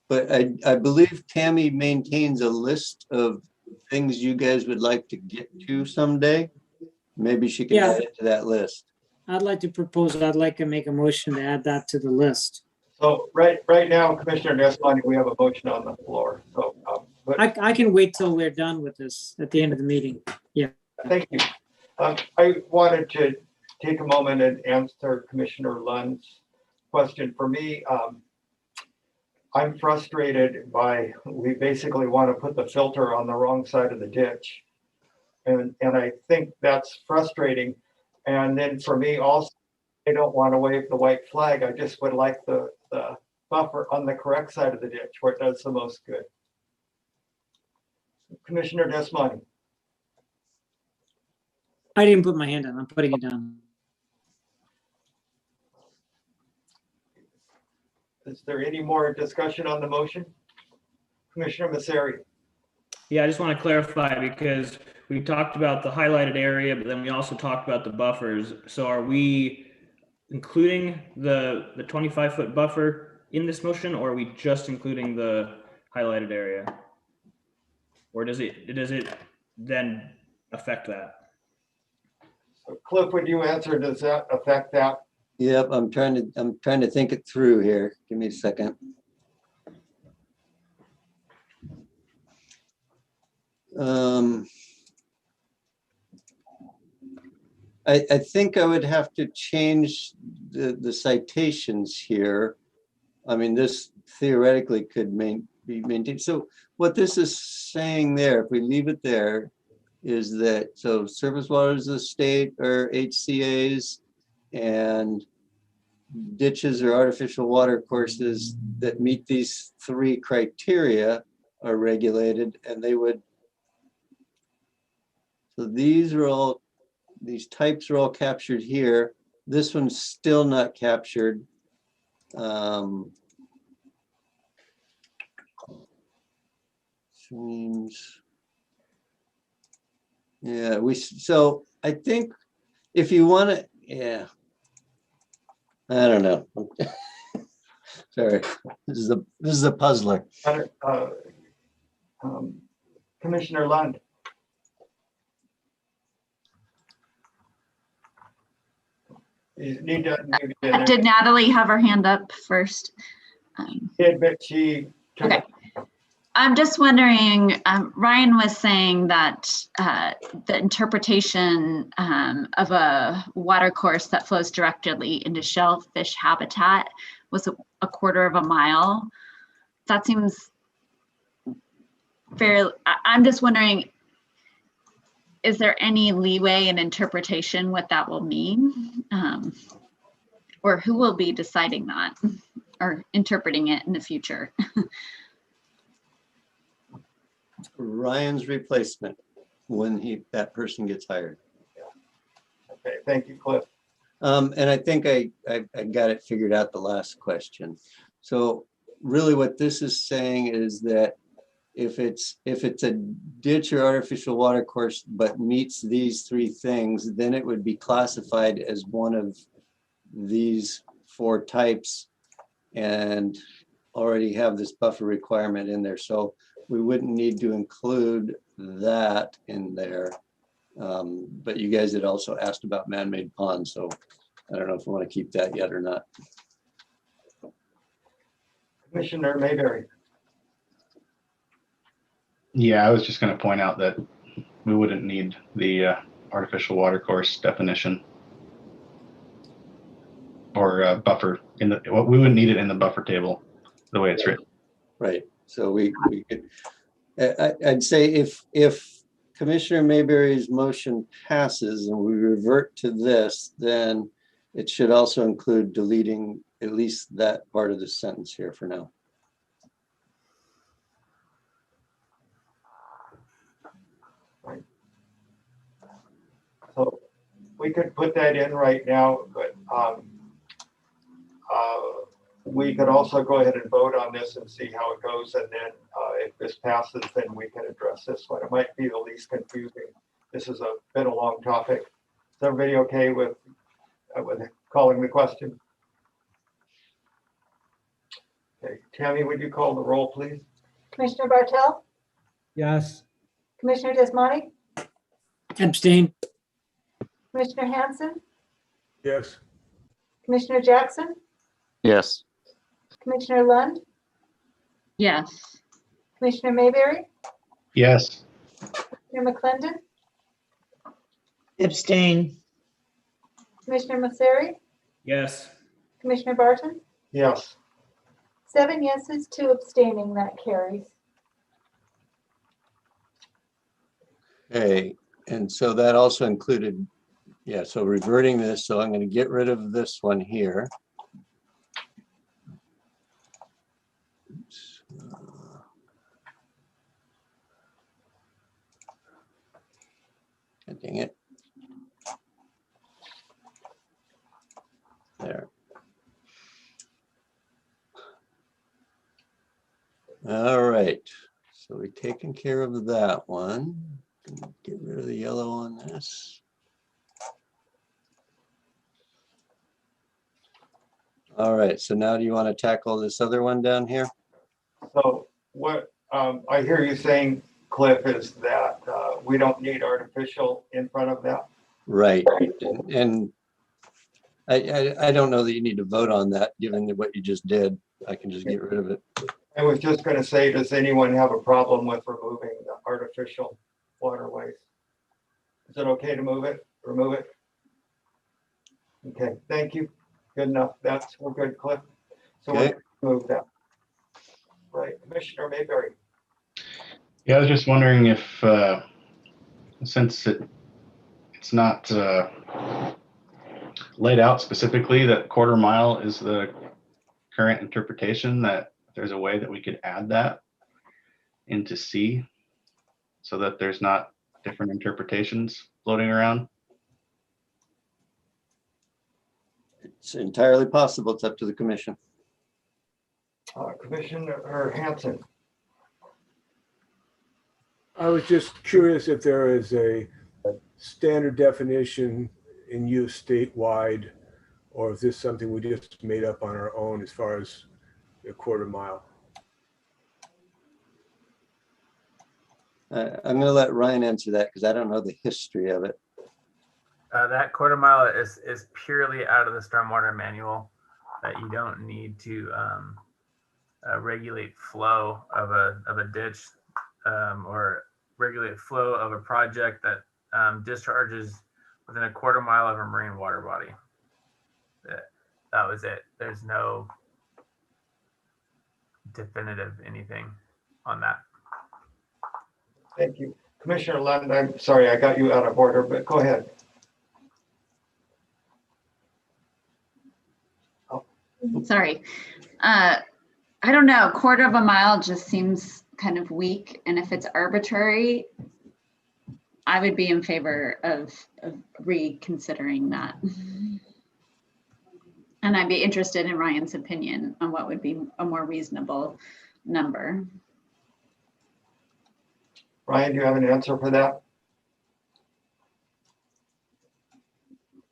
but I believe Tammy maintains a list of things you guys would like to get to someday. Maybe she can add it to that list. I'd like to propose, I'd like to make a motion to add that to the list. So right now, Commissioner Desmani, we have a motion on the floor. So, but I can wait till we're done with this at the end of the meeting. Yeah. thank you. I wanted to take a moment and answer Commissioner Lund's question. For me, I'm frustrated by, we basically want to put the filter on the wrong side of the ditch. And I think that's frustrating. And then for me also, I don't want to wave the white flag. I just would like the buffer on the correct side of the ditch where it does the most good. Commissioner Desmani. I didn't put my hand on, I'm putting it down. Is there any more discussion on the motion? Commissioner Masseri. Yeah, I just want to clarify because we talked about the highlighted area, but then we also talked about the buffers. So are we including the 25-foot buffer in this motion, or are we just including the highlighted area? Or does it then affect that? So Cliff, would you answer, does that affect that? Yep, I'm trying to think it through here. Give me a second. I think I would have to change the citations here. I mean, this theoretically could be maintained. So what this is saying there, if we leave it there, is that so surface waters of the state are HCA's, and ditches or artificial water courses that meet these three criteria are regulated, and they would. So these types are all captured here. This one's still not captured. Streams. Yeah, so I think if you want to, yeah. I don't know. Sorry, this is a puzzler. Commissioner Lund. You need to Did Natalie have her hand up first? Did, but she took okay. I'm just wondering, Ryan was saying that the interpretation of a water course that flows directly into shellfish habitat was a quarter of a mile. That seems fair. I'm just wondering, is there any leeway in interpretation what that will mean? Or who will be deciding that or interpreting it in the future? Ryan's replacement when that person gets hired. Okay, thank you, Cliff. And I think I got it figured out the last question. So really what this is saying is that if it's a ditch or artificial water course, but meets these 3 things, then it would be classified as one of these 4 types and already have this buffer requirement in there. So we wouldn't need to include that in there. But you guys had also asked about man-made ponds, so I don't know if we want to keep that yet or not. Commissioner Mayberry. Yeah, I was just going to point out that we wouldn't need the artificial watercourse definition or buffer in the. Well, we wouldn't need it in the buffer table the way it's written. Right. So we could. I'd say if Commissioner Mayberry's motion passes and we revert to this, then it should also include deleting at least that part of the sentence here for now. So we could put that in right now, but we could also go ahead and vote on this and see how it goes. And then if this passes, then we can address this one. It might be the least confusing. This has been a long topic. Is everybody okay with calling the question? Okay, Tammy, would you call the roll, please? Commissioner Bartel, Yes. Commissioner Desmonte, Abstain. Commissioner Hanson, Yes. Commissioner Jackson, Yes. Commissioner Lund, Yes. Commissioner Mayberry, Yes. Commissioner McClendon, Abstain. Commissioner Masseri, Yes. Commissioner Barton, Yes. 7 yeses, 2 abstaining, that carries. Okay, and so that also included, yeah, so reverting this, so I'm going to get rid of this one here. Oops. Dang it. There. All right, so we've taken care of that one. Get rid of the yellow on this. All right, so now do you want to tackle this other one down here? So what I hear you saying, Cliff, is that we don't need artificial in front of that. Right, and I don't know that you need to vote on that, given what you just did. I can just get rid of it. I was just going to say, does anyone have a problem with removing the artificial waterways? Is it okay to remove it? Okay, thank you. Good enough. We're good, Cliff. So Okay. we'll move that. Right, Commissioner Mayberry. Yeah, I was just wondering if, since it's not laid out specifically that 1/4 mile is the current interpretation, that there's a way that we could add that into C so that there's not different interpretations floating around. It's entirely possible. It's up to the commission. Commissioner Hanson. I was just curious if there is a standard definition in use statewide, or if this is something we just made up on our own as far as the 1/4 mile. I'm going to let Ryan answer that because I don't know the history of it. That 1/4 mile is purely out of the stormwater manual, that you don't need to regulate flow of a ditch or regulate flow of a project that discharges within a 1/4 mile of a marine water body. That was it. There's no definitive anything on that. Thank you. Commissioner Lund, I'm sorry, I got you out of order, but go ahead. Sorry. I don't know. 1/4 mile just seems kind of weak. And if it's arbitrary, I would be in favor of reconsidering that. And I'd be interested in Ryan's opinion on what would be a more reasonable number. Ryan, do you have an answer for that?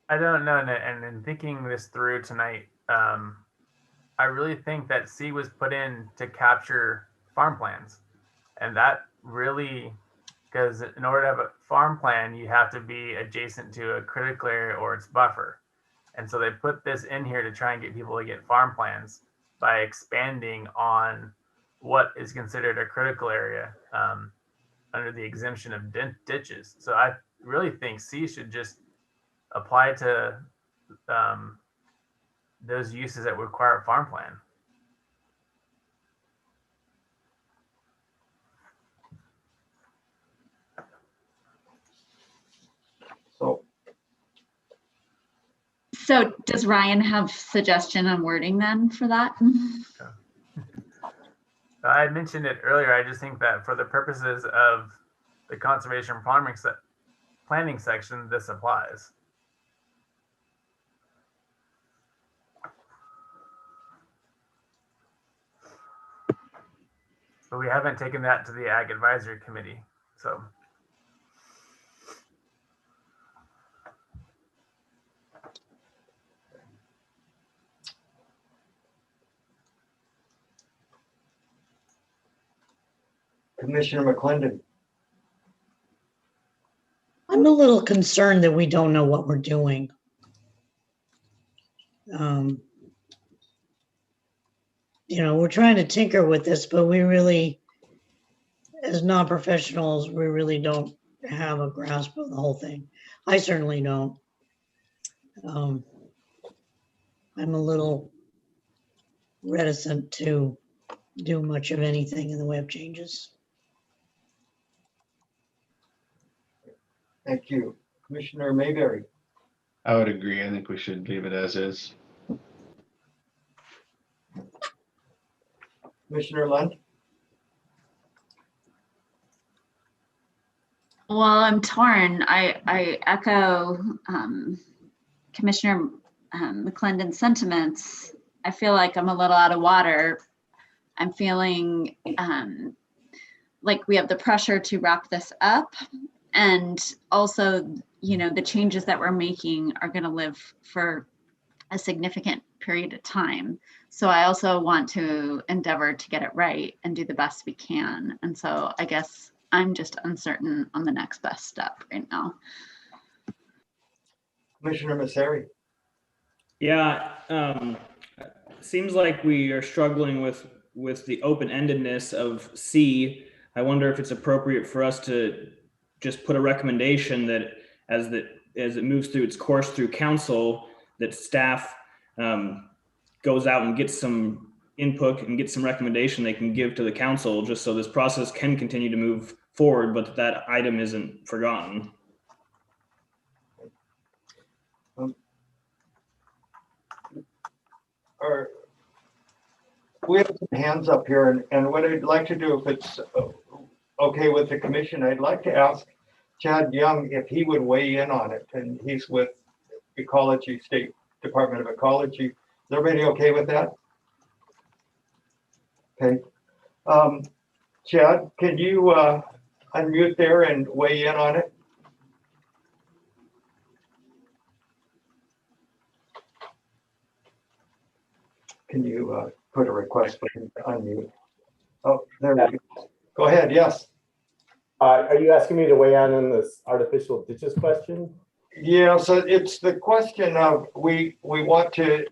I don't know, and in thinking this through tonight, I really think that C was put in to capture farm plans. And that really, because in order to have a farm plan, you have to be adjacent to a critical area or its buffer. And so they put this in here to try and get people to get farm plans by expanding on what is considered a critical area under the exemption of ditches. So I really think C should just apply to those uses that require a farm plan. So does Ryan have suggestion on wording then for that? I mentioned it earlier. I just think that for the purposes of the conservation farming planning section, this applies. But we haven't taken that to the Ag Advisory Committee, so. Commissioner McClendon. I'm a little concerned that we don't know what we're doing. We're trying to tinker with this, but we really, as non-professionals, we really don't have a grasp of the whole thing. I certainly don't. I'm a little reticent to do much of anything in the way of changes. Thank you. Commissioner Mayberry. I would agree. I think we should leave it as is. Commissioner Lund. Well, I'm torn. I echo Commissioner McClendon's sentiments. I feel like I'm a little out of water. I'm feeling like we have the pressure to wrap this up. And also, the changes that we're making are going to live for a significant period of time. So I also want to endeavor to get it right and do the best we can. And so I guess I'm just uncertain on the next best step right now. Commissioner Masseri. Yeah, seems like we are struggling with the open-endedness of C. I wonder if it's appropriate for us to just put a recommendation that as it moves through its course through council, that staff goes out and gets some input and gets some recommendation they can give to the council, just so this process can continue to move forward, but that item isn't forgotten. We have some hands up here, and what I'd like to do, if it's okay with the commission, I'd like to ask Chad Young if he would weigh in on it, and he's with Ecology, State Department of Ecology. Is everybody okay with that? Okay. Chad, can you unmute there and weigh in on it? Can you put a request for him to unmute? Oh, there we go. Go ahead, yes. Are you asking me to weigh in on this artificial ditches question? Yeah, so it's the question of we want to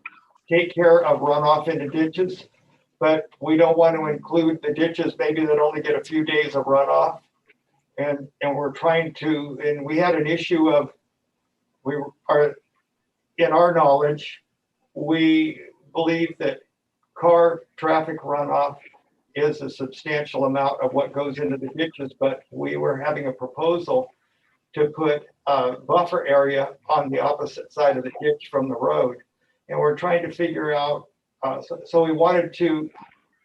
take care of runoff into ditches, but we don't want to include the ditches maybe that only get a few days of runoff. And we're trying to, and we had an issue of, in our knowledge, we believe that car traffic runoff is a substantial amount of what goes into the ditches, but we were having a proposal to put a buffer area on the opposite side of the ditch from the road. And we're trying to figure out, so we wanted to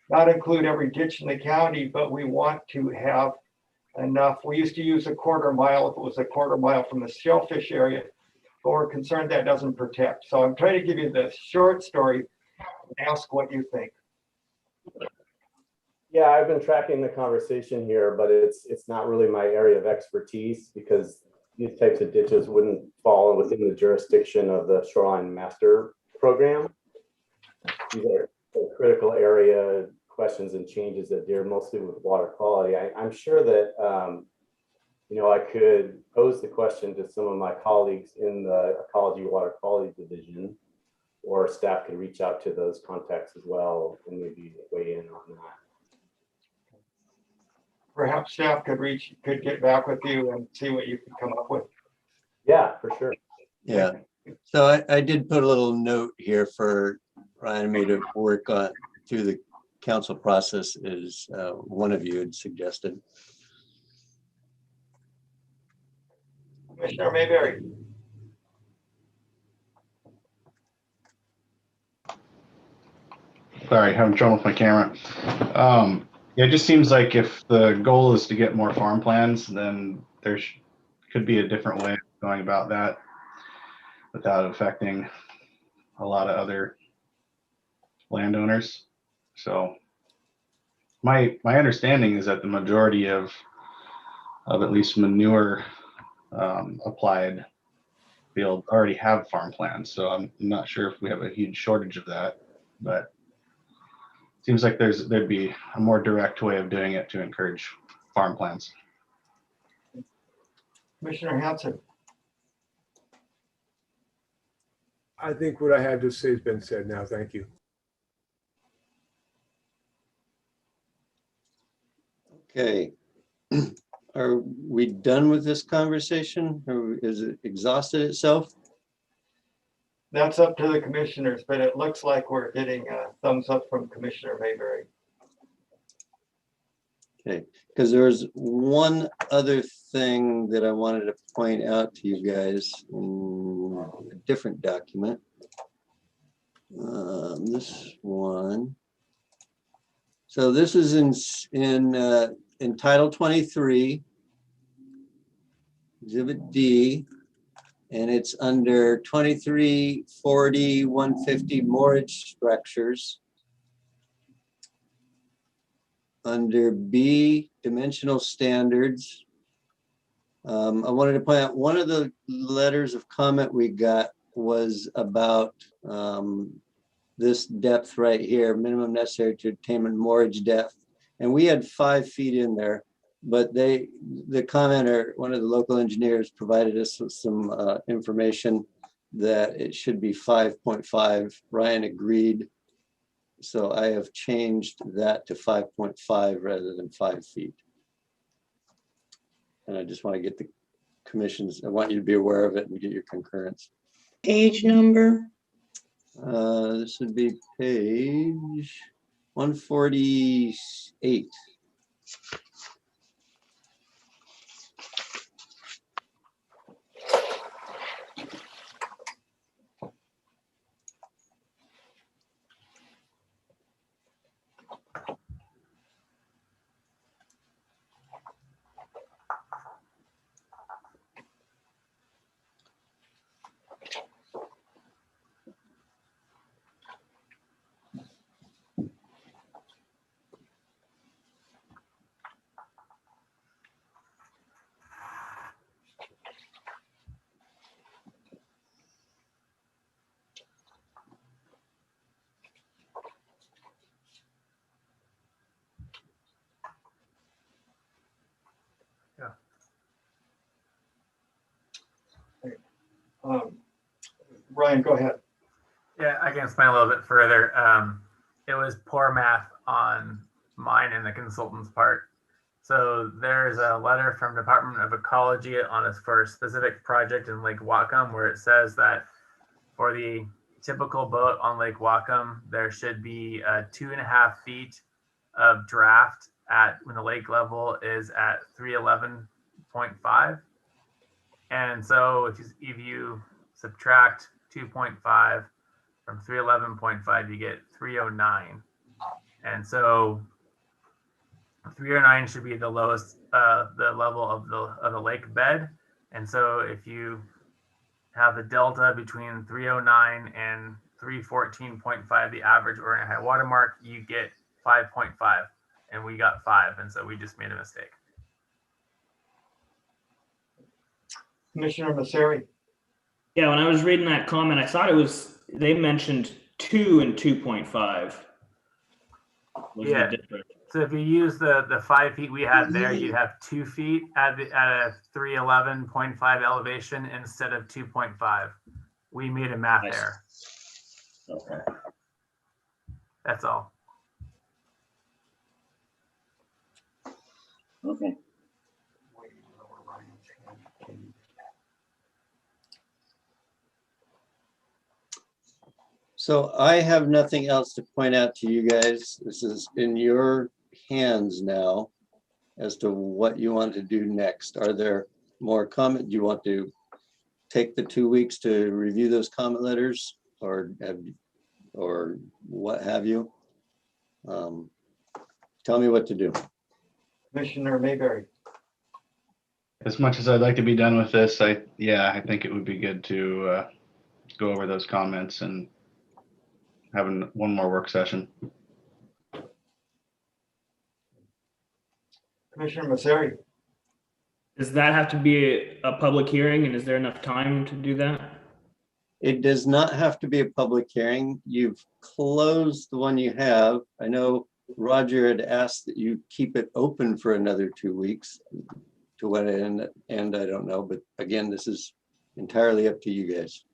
not include every ditch in the county, but we want to have enough. We used to use a quarter mile if it was a quarter mile from the shellfish area, but we're concerned that doesn't protect. So I'm trying to give you the short story and ask what you think. Yeah, I've been tracking the conversation here, but it's not really my area of expertise because these types of ditches wouldn't fall within the jurisdiction of the Shoreline Master Program. These are critical area questions and changes that deal mostly with water quality. I'm sure that I could pose the question to some of my colleagues in the Ecology Water Quality Division, or staff could reach out to those contacts as well and maybe weigh in on that. Perhaps staff could get back with you and see what you can come up with. Yeah, for sure. Yeah. So I did put a little note here for Ryan and me to work on through the council process, as one of you had suggested. Commissioner Mayberry. Sorry, having trouble with my camera. Yeah, it just seems like if the goal is to get more farm plans, then there could be a different way of going about that without affecting a lot of other landowners. So my understanding is that the majority of at least manure applied fields already have farm plans. So I'm not sure if we have a huge shortage of that, but seems like there'd be a more direct way of doing it to encourage farm plans. Commissioner Hanson. I think what I have to say has been said now. Thank you. Okay. Are we done with this conversation, or is it exhausted itself? That's up to the commissioners, but it looks like we're getting a thumbs up from Commissioner Mayberry. Okay, because there's one other thing that I wanted to point out to you guys in a different document. This one. So this is in Title 23, Exhibit D. And it's under 2340 150 moorage structures. Under B, dimensional standards. I wanted to point out one of the letters of comment we got was about this depth right here, minimum necessary to attain moorage depth. And we had 5 feet in there. But the commenter, one of the local engineers, provided us with some information that it should be 5.5. Ryan agreed. So I have changed that to 5.5 rather than 5 feet. And I just want to get the commissions, I want you to be aware of it and get your concurrence. Page number? This would be page 148. Ryan, go ahead. Yeah, I can explain a little bit further. It was poor math on mine and the consultant's part. So there's a letter from Department of Ecology for a specific project in Lake Whatcom where it says that for the typical boat on Lake Whatcom, there should be 2.5 feet of draft when the lake level is at 311.5. And so if you subtract 2.5 from 311.5, you get 309. And so 309 should be the lowest, the level of the lake bed. And so if you have the delta between 309 and 314.5, the average Oregon high water mark, you get 5.5, and we got 5, and so we just made a mistake. Commissioner Masseri. Yeah, when I was reading that comment, I thought it was, they mentioned 2 and 2.5. Was Yeah. the difference. So if you use the 5 feet we had there, you'd have 2 feet at a 311.5 elevation instead of 2.5. We made a math error. Okay. That's all. Okay. So I have nothing else to point out to you guys. This is in your hands now as to what you want to do next. Are there more comment? Do you want to take the 2 weeks to review those comment letters or what have you? Tell me what to do. Commissioner Mayberry. As much as I'd like to be done with this, I think it would be good to go over those comments and having one more work session. Commissioner Masseri. Does that have to be a public hearing, and is there enough time to do that? It does not have to be a public hearing. You've closed the one you have. I know Roger had asked that you keep it open for another 2 weeks. To what end, I don't know, but again, this is entirely up to you guys.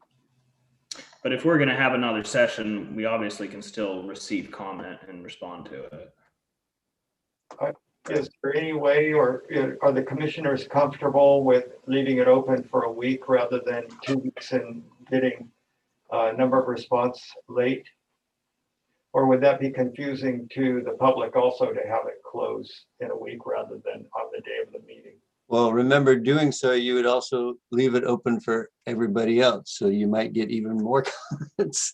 But if we're going to have another session, we obviously can still receive comment and respond to it. Is there any way, or are the commissioners comfortable with leaving it open for a week rather than 2 weeks and getting a number of response late? Or would that be confusing to the public also to have it close in a week rather than on the day of the meeting? Well, remember, doing so, you would also leave it open for everybody else. So you might get even more comments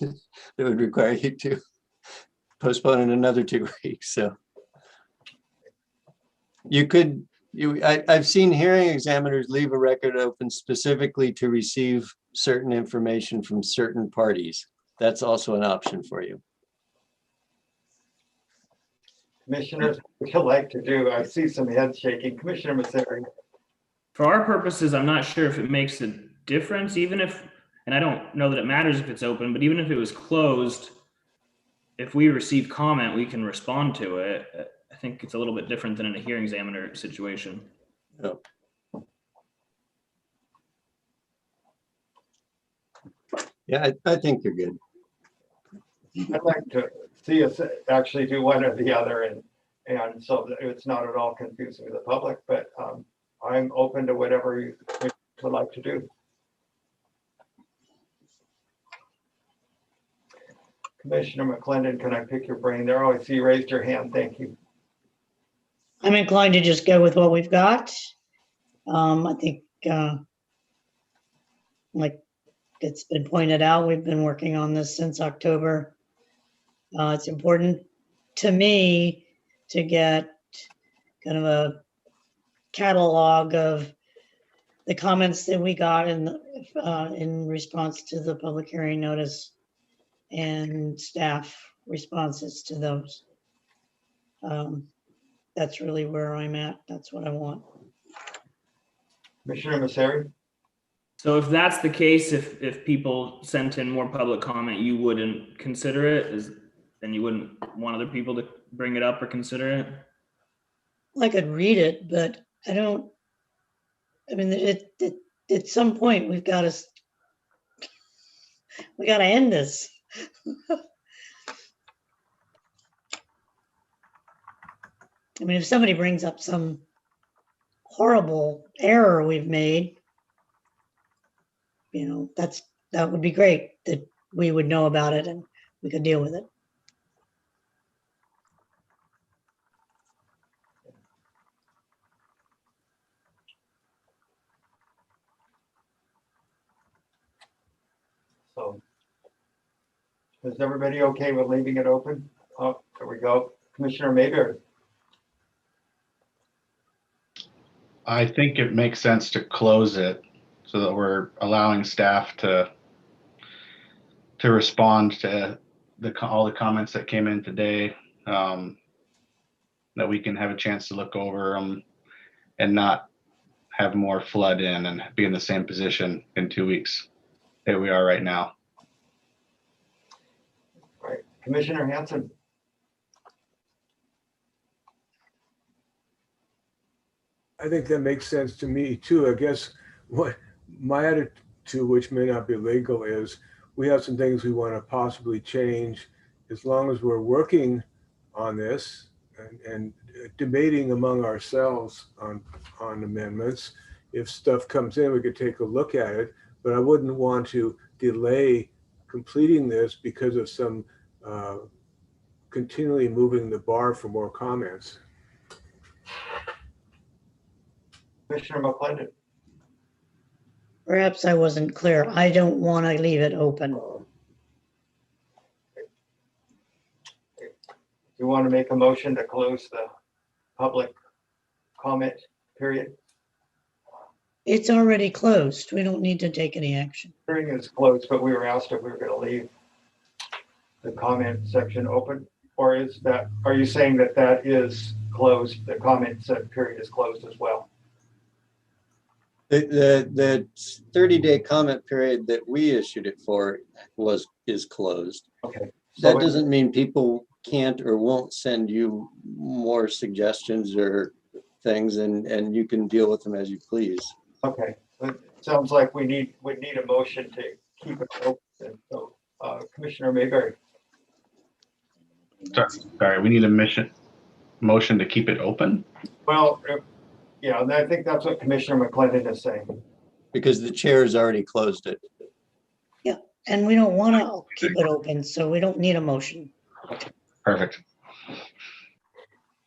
that would require you to postpone in another 2 weeks. So you could, I've seen hearing examiners leave a record open specifically to receive certain information from certain parties. That's also an option for you. Commissioners, what you like to do? I see some head shaking. Commissioner Masseri. For our purposes, I'm not sure if it makes a difference, even if, and I don't know that it matters if it's open, but even if it was closed, if we receive comment, we can respond to it. I think it's a little bit different than in a hearing examiner situation. Oh. Yeah, I think you're good. I'd like to see us actually do one or the other, and so that it's not at all confusing to the public, but I'm open to whatever you would like to do. Commissioner McClendon, can I pick your brain there? Oh, I see you raised your hand. Thank you. I'm inclined to just go with what we've got. I think, like it's been pointed out, we've been working on this since October. It's important to me to get kind of a catalog of the comments that we got in response to the public hearing notice and staff responses to those. That's really where I'm at. That's what I want. Commissioner Masseri? So if that's the case, if people sent in more public comment, you wouldn't consider it, then you wouldn't want other people to bring it up or consider it? I could read it, but I don't, I mean, at some point we got to end this. I mean, if somebody brings up some horrible error we've made, you know, that would be great that we would know about it and we could deal with it. So is everybody okay with leaving it open? Oh, there we go. Commissioner Mayberry. I think it makes sense to close it so that we're allowing staff to respond to all the comments that came in today. That we can have a chance to look over them and not have more flood in and be in the same position in 2 weeks that we are right now. All right, Commissioner Hanson. I think that makes sense to me too. I guess what my attitude, which may not be legal, is we have some things we want to possibly change. As long as we're working on this and debating among ourselves on amendments, if stuff comes in, we could take a look at it. But I wouldn't want to delay completing this because of some continually moving the bar for more comments. Commissioner McClendon. Perhaps I wasn't clear. I don't want to leave it open. You want to make a motion to close the public comment period? It's already closed. We don't need to take any action. Hearing is closed, but we were asked if we were going to leave the comment section open, or are you saying that is closed? The comment period is closed as well? The 30-day comment period that we issued it for is closed. Okay. That doesn't mean people can't or won't send you more suggestions or things, and you can deal with them as you please. Okay, it sounds like we need a motion to keep it open. So, Commissioner Mayberry. Sorry, we need a motion to keep it open? Well, yeah, and I think that's what Commissioner McClendon is saying. Because the chair has already closed it. Yeah, and we don't want to keep it open, so we don't need a motion. Perfect.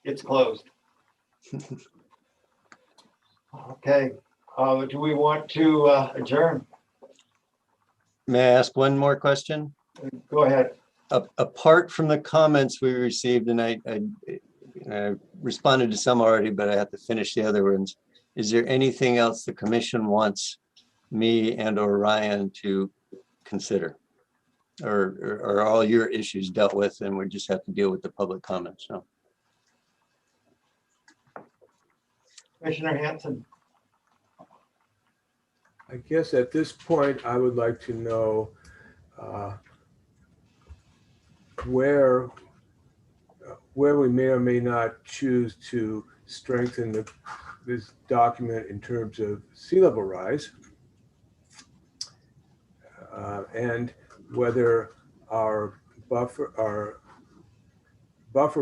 It's closed. Okay, do we want to adjourn? May I ask one more question? Go ahead. Apart from the comments we received, and I responded to some already, but I have to finish the other ones. Is there anything else the commission wants me and or Ryan to consider? Or are all your issues dealt with and we just have to deal with the public comments now? Commissioner Hanson. I guess at this point, I would like to know where we may or may not choose to strengthen this document in terms of sea level rise, and whether our buffer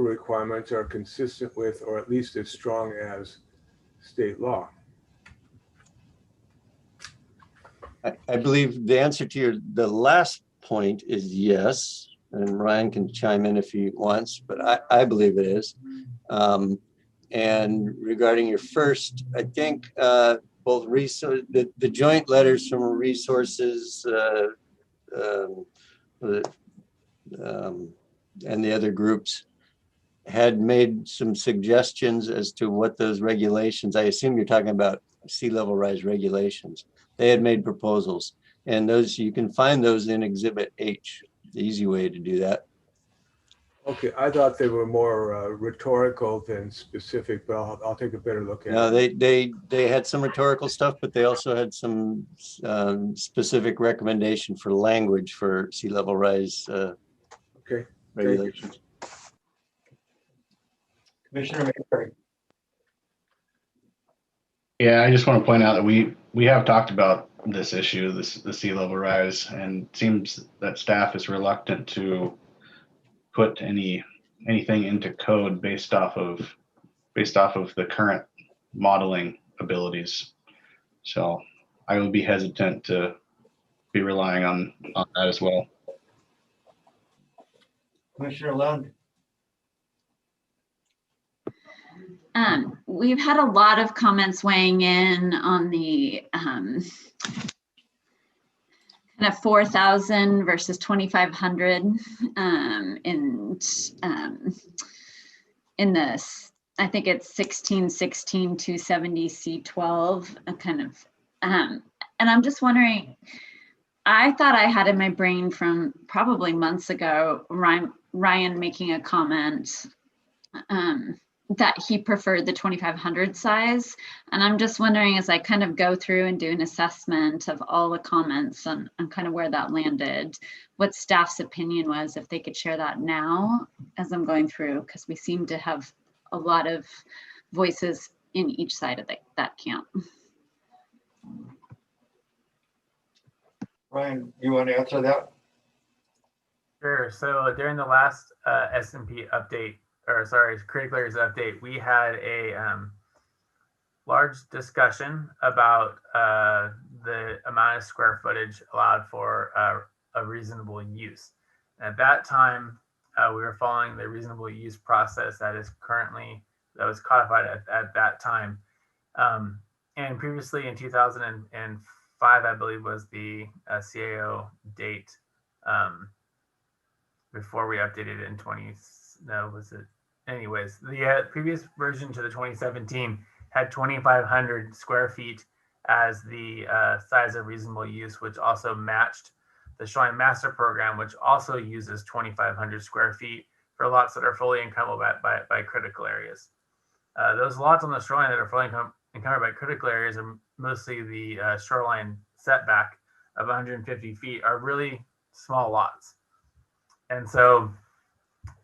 requirements are consistent with, or at least as strong as, state law. I believe the answer to the last point is yes, and Ryan can chime in if he wants, but I believe it is. And regarding your first, I think both the joint letters from resources and the other groups had made some suggestions as to what those regulations, I assume you're talking about sea level rise regulations. They had made proposals, and those, you can find those in Exhibit H, the easy way to do that. Okay, I thought they were more rhetorical than specific, but I'll take a better look at No, it. they had some rhetorical stuff, but they also had some specific recommendation for language for sea level rise okay. regulations. Commissioner Mayberry. Yeah, I just want to point out that we have talked about this issue, the sea level rise, and it seems that staff is reluctant to put anything into code based off of the current modeling abilities. So I would be hesitant to be relying on that as well. Commissioner Lund. We've had a lot of comments weighing in on the kind of 4,000 versus 2,500 in the I think it's 1616 270 C12, kind of, and I'm just wondering, I thought I had in my brain from probably months ago, Ryan making a comment that he preferred the 2500 size. And I'm just wondering, as I kind of go through and do an assessment of all the comments and kind of where that landed, what staff's opinion was, if they could share that now as I'm going through, because we seem to have a lot of voices in each side of that camp. Ryan, you want to answer that? Sure. So during the last S&P update, or sorry, critical areas update, we had a large discussion about the amount of square footage allowed for a reasonable use. At that time, we were following the reasonable use process that was codified at that time. And previously in 2005, I believe, was the CAO date before we updated it in anyways, the previous version to the 2017 had 2,500 square feet as the size of reasonable use, which also matched the Shoreline Master Program, which also uses 2,500 square feet for lots that are fully encumbered by critical areas. Those lots on the shoreline that are fully encumbered by critical areas are mostly the shoreline setback of 150 feet are really small lots. And so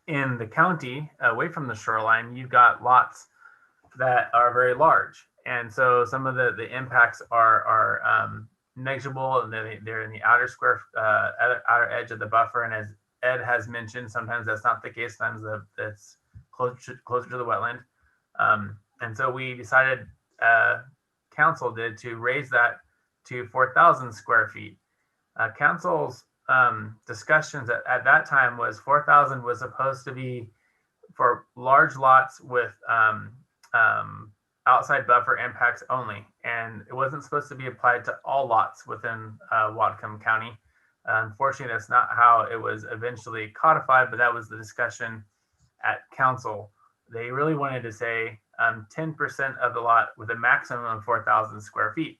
in the county, away from the shoreline, you've got lots that are very large. And so some of the impacts are negligible, and they're in the outer outer edge of the buffer. And as Ed has mentioned, sometimes that's not the case. Sometimes that's closer to the wetland. And so we decided, council did, to raise that to 4,000 square feet. Council's discussions at that time was 4,000 was supposed to be for large lots with outside buffer impacts only, and it wasn't supposed to be applied to all lots within Whatcom County. Unfortunately, that's not how it was eventually codified, but that was the discussion at council. They really wanted to say 10% of the lot with a maximum of 4,000 square feet.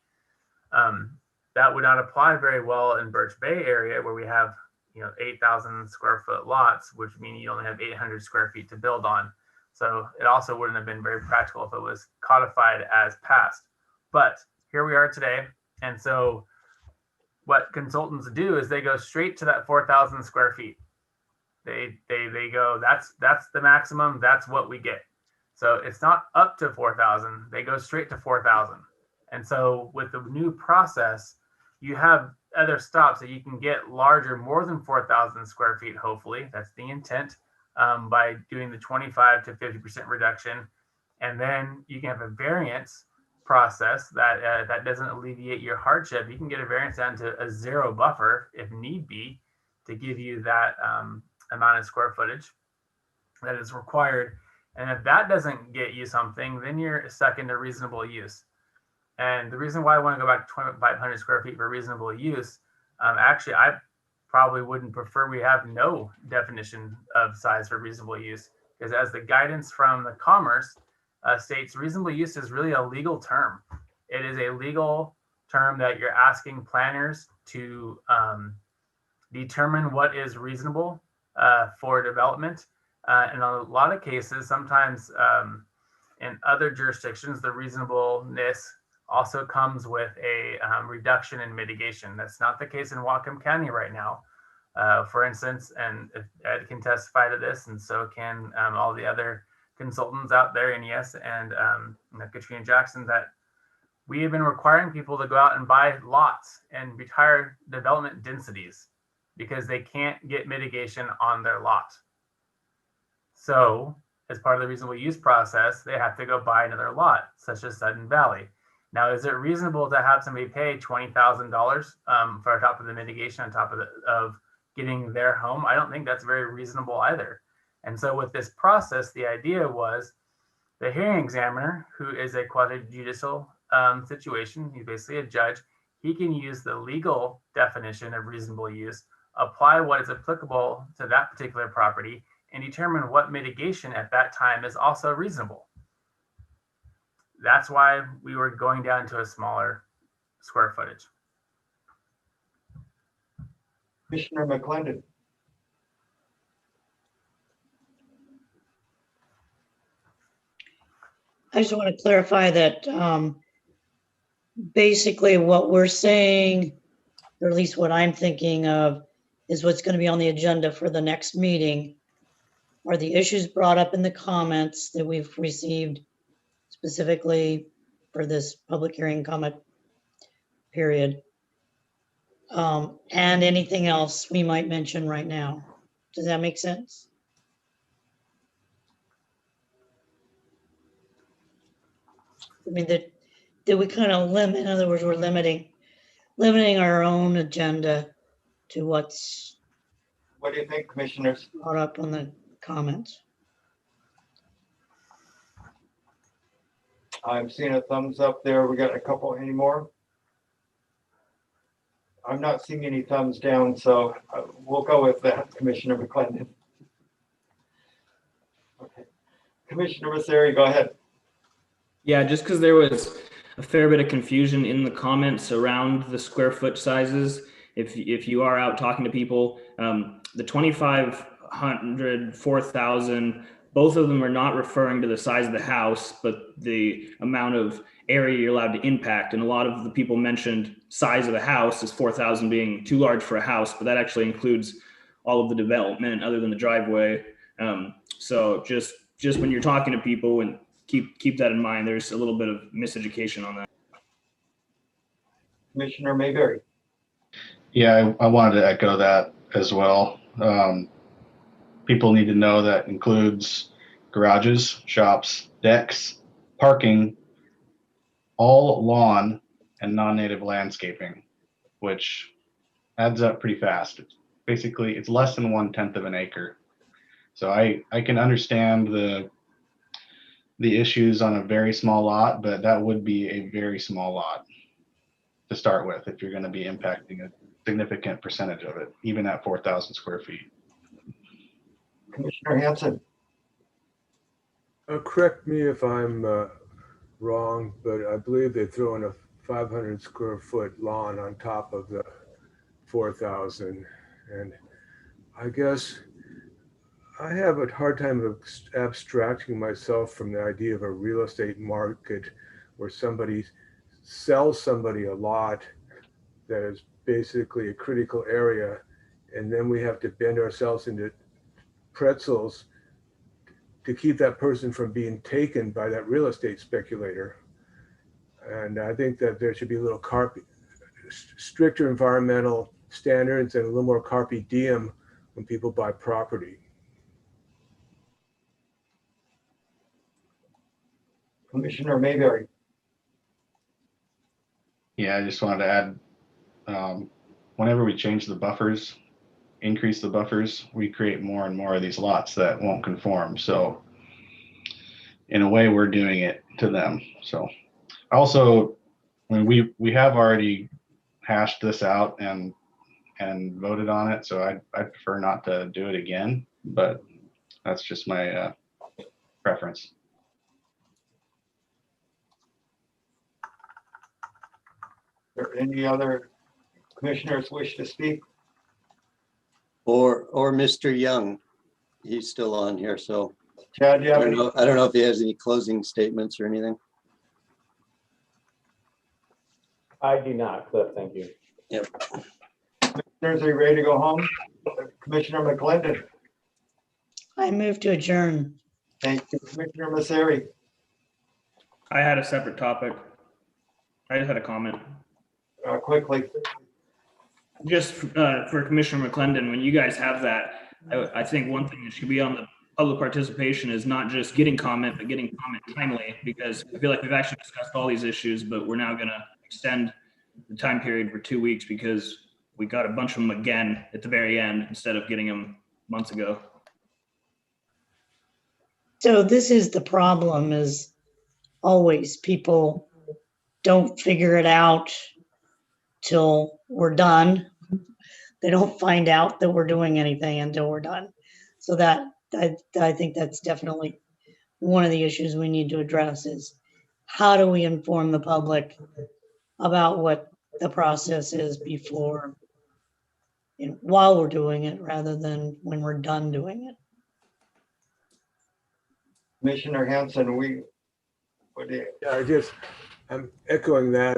That would not apply very well in Birch Bay area, where we have 8,000 square foot lots, which mean you only have 800 square feet to build on. So it also wouldn't have been very practical if it was codified as passed. But here we are today. And so what consultants do is they go straight to that 4,000 square feet. They go, that's the maximum, that's what we get. So it's not up to 4,000, they go straight to 4,000. And so with the new process, you have other stops that you can get larger, more than 4,000 square feet, hopefully. That's the intent, by doing the 25 to 50% reduction. And then you can have a variance process that doesn't alleviate your hardship. You can get a variance down to a 0 buffer if need be to give you that amount of square footage that is required. And if that doesn't get you something, then you're stuck into reasonable use. And the reason why I want to go back to 2,500 square feet for reasonable use, actually, I probably wouldn't prefer we have no definition of size for reasonable use, because as the guidance from the Commerce states, reasonable use is really a legal term. It is a legal term that you're asking planners to determine what is reasonable for development. In a lot of cases, sometimes in other jurisdictions, the reasonableness also comes with a reduction in mitigation. That's not the case in Whatcom County right now. For instance, and Ed can testify to this, and so can all the other consultants out there, NES and Katrina Jackson, that we have been requiring people to go out and buy lots and retire development densities because they can't get mitigation on their lot. So as part of the reasonable use process, they have to go buy another lot, such as Sudden Valley. Now, is it reasonable to have somebody pay $20,000 for top of the mitigation on top of getting their home? I don't think that's very reasonable either. And so with this process, the idea was the hearing examiner, who is a quasi-judicial situation, he's basically a judge, he can use the legal definition of reasonable use, apply what is applicable to that particular property, and determine what mitigation at that time is also reasonable. that's why we were going down to a smaller square footage. Commissioner McClendon. I just want to clarify that basically what we're saying, or at least what I'm thinking of, is what's going to be on the agenda for the next meeting are the issues brought up in the comments that we've received specifically for this public hearing comment period. And anything else we might mention right now. Does that make sense? I mean, that we kind of limit, in other words, we're limiting our own agenda to what's What do you think, commissioners? brought up on the comments. I'm seeing a thumbs up there. We got a couple anymore. I'm not seeing any thumbs down, so we'll go with that, Commissioner McClendon. Okay. Commissioner Masseri, go ahead. Yeah, just because there was a fair bit of confusion in the comments around the square foot sizes. If you are out talking to people, the 2,500, 4,000, both of them are not referring to the size of the house, but the amount of area you're allowed to impact. And a lot of the people mentioned size of the house as 4,000 being too large for a house, but that actually includes all of the development other than the driveway. So just when you're talking to people, and keep that in mind, there's a little bit of miseducation on that. Commissioner Mayberry. Yeah, I wanted to echo that as well. People need to know that includes garages, shops, decks, parking, all lawn and non-native landscaping, which adds up pretty fast. Basically, it's less than 1/10 of an acre. So I can understand the issues on a very small lot, but that would be a very small lot to start with if you're going to be impacting a significant percentage of it, even at 4,000 square feet. Commissioner Hanson. Correct me if I'm wrong, but I believe they throw in a 500 square foot lawn on top of the 4,000. And I guess I have a hard time abstracting myself from the idea of a real estate market where somebody sells somebody a lot that is basically a critical area, and then we have to bend ourselves into pretzels to keep that person from being taken by that real estate speculator. And I think that there should be a little stricter environmental standards and a little more carpe diem when people buy property. Commissioner Mayberry. Yeah, I just wanted to add, whenever we change the buffers, increase the buffers, we create more and more of these lots that won't conform. So in a way, we're doing it to them. So also, when we have already hashed this out and voted on it, so I prefer not to do it again, but that's just my preference. Are there any other commissioners wish to speak? Or Mr. Young, he's still on here, so. Chad, do you have I don't know if he has any closing statements or anything. I do not, Cliff, thank you. Yep. Commissioners, are you ready to go home? Commissioner McClendon. I move to adjourn. Thank you, Commissioner Masseri. I had a separate topic. I just had a comment. Quickly. Just for Commissioner McClendon, when you guys have that, I think one thing that should be on the public participation is not just getting comment, but getting comment timely, because I feel like we've actually discussed all these issues, but we're now going to extend the time period for 2 weeks because we got a bunch of them again at the very end instead of getting them months ago. So this is the problem, is always people don't figure it out till we're done. They don't find out that we're doing anything until we're done. So that I think that's definitely one of the issues we need to address, is how do we inform the public about what the process is before, while we're doing it, rather than when we're done doing it. Commissioner Hanson, we Yeah, I'm echoing that.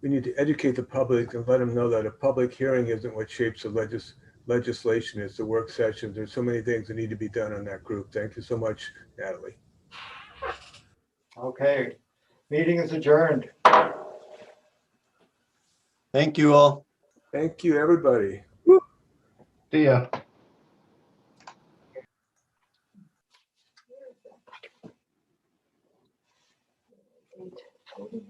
We need to educate the public and let them know that a public hearing isn't what shapes the legislation. It's the work sessions. There's so many things that need to be done on that group. Thank you so much, Natalie. Okay, meeting is adjourned. Thank you all. Thank you, everybody. See ya. Eight, 40.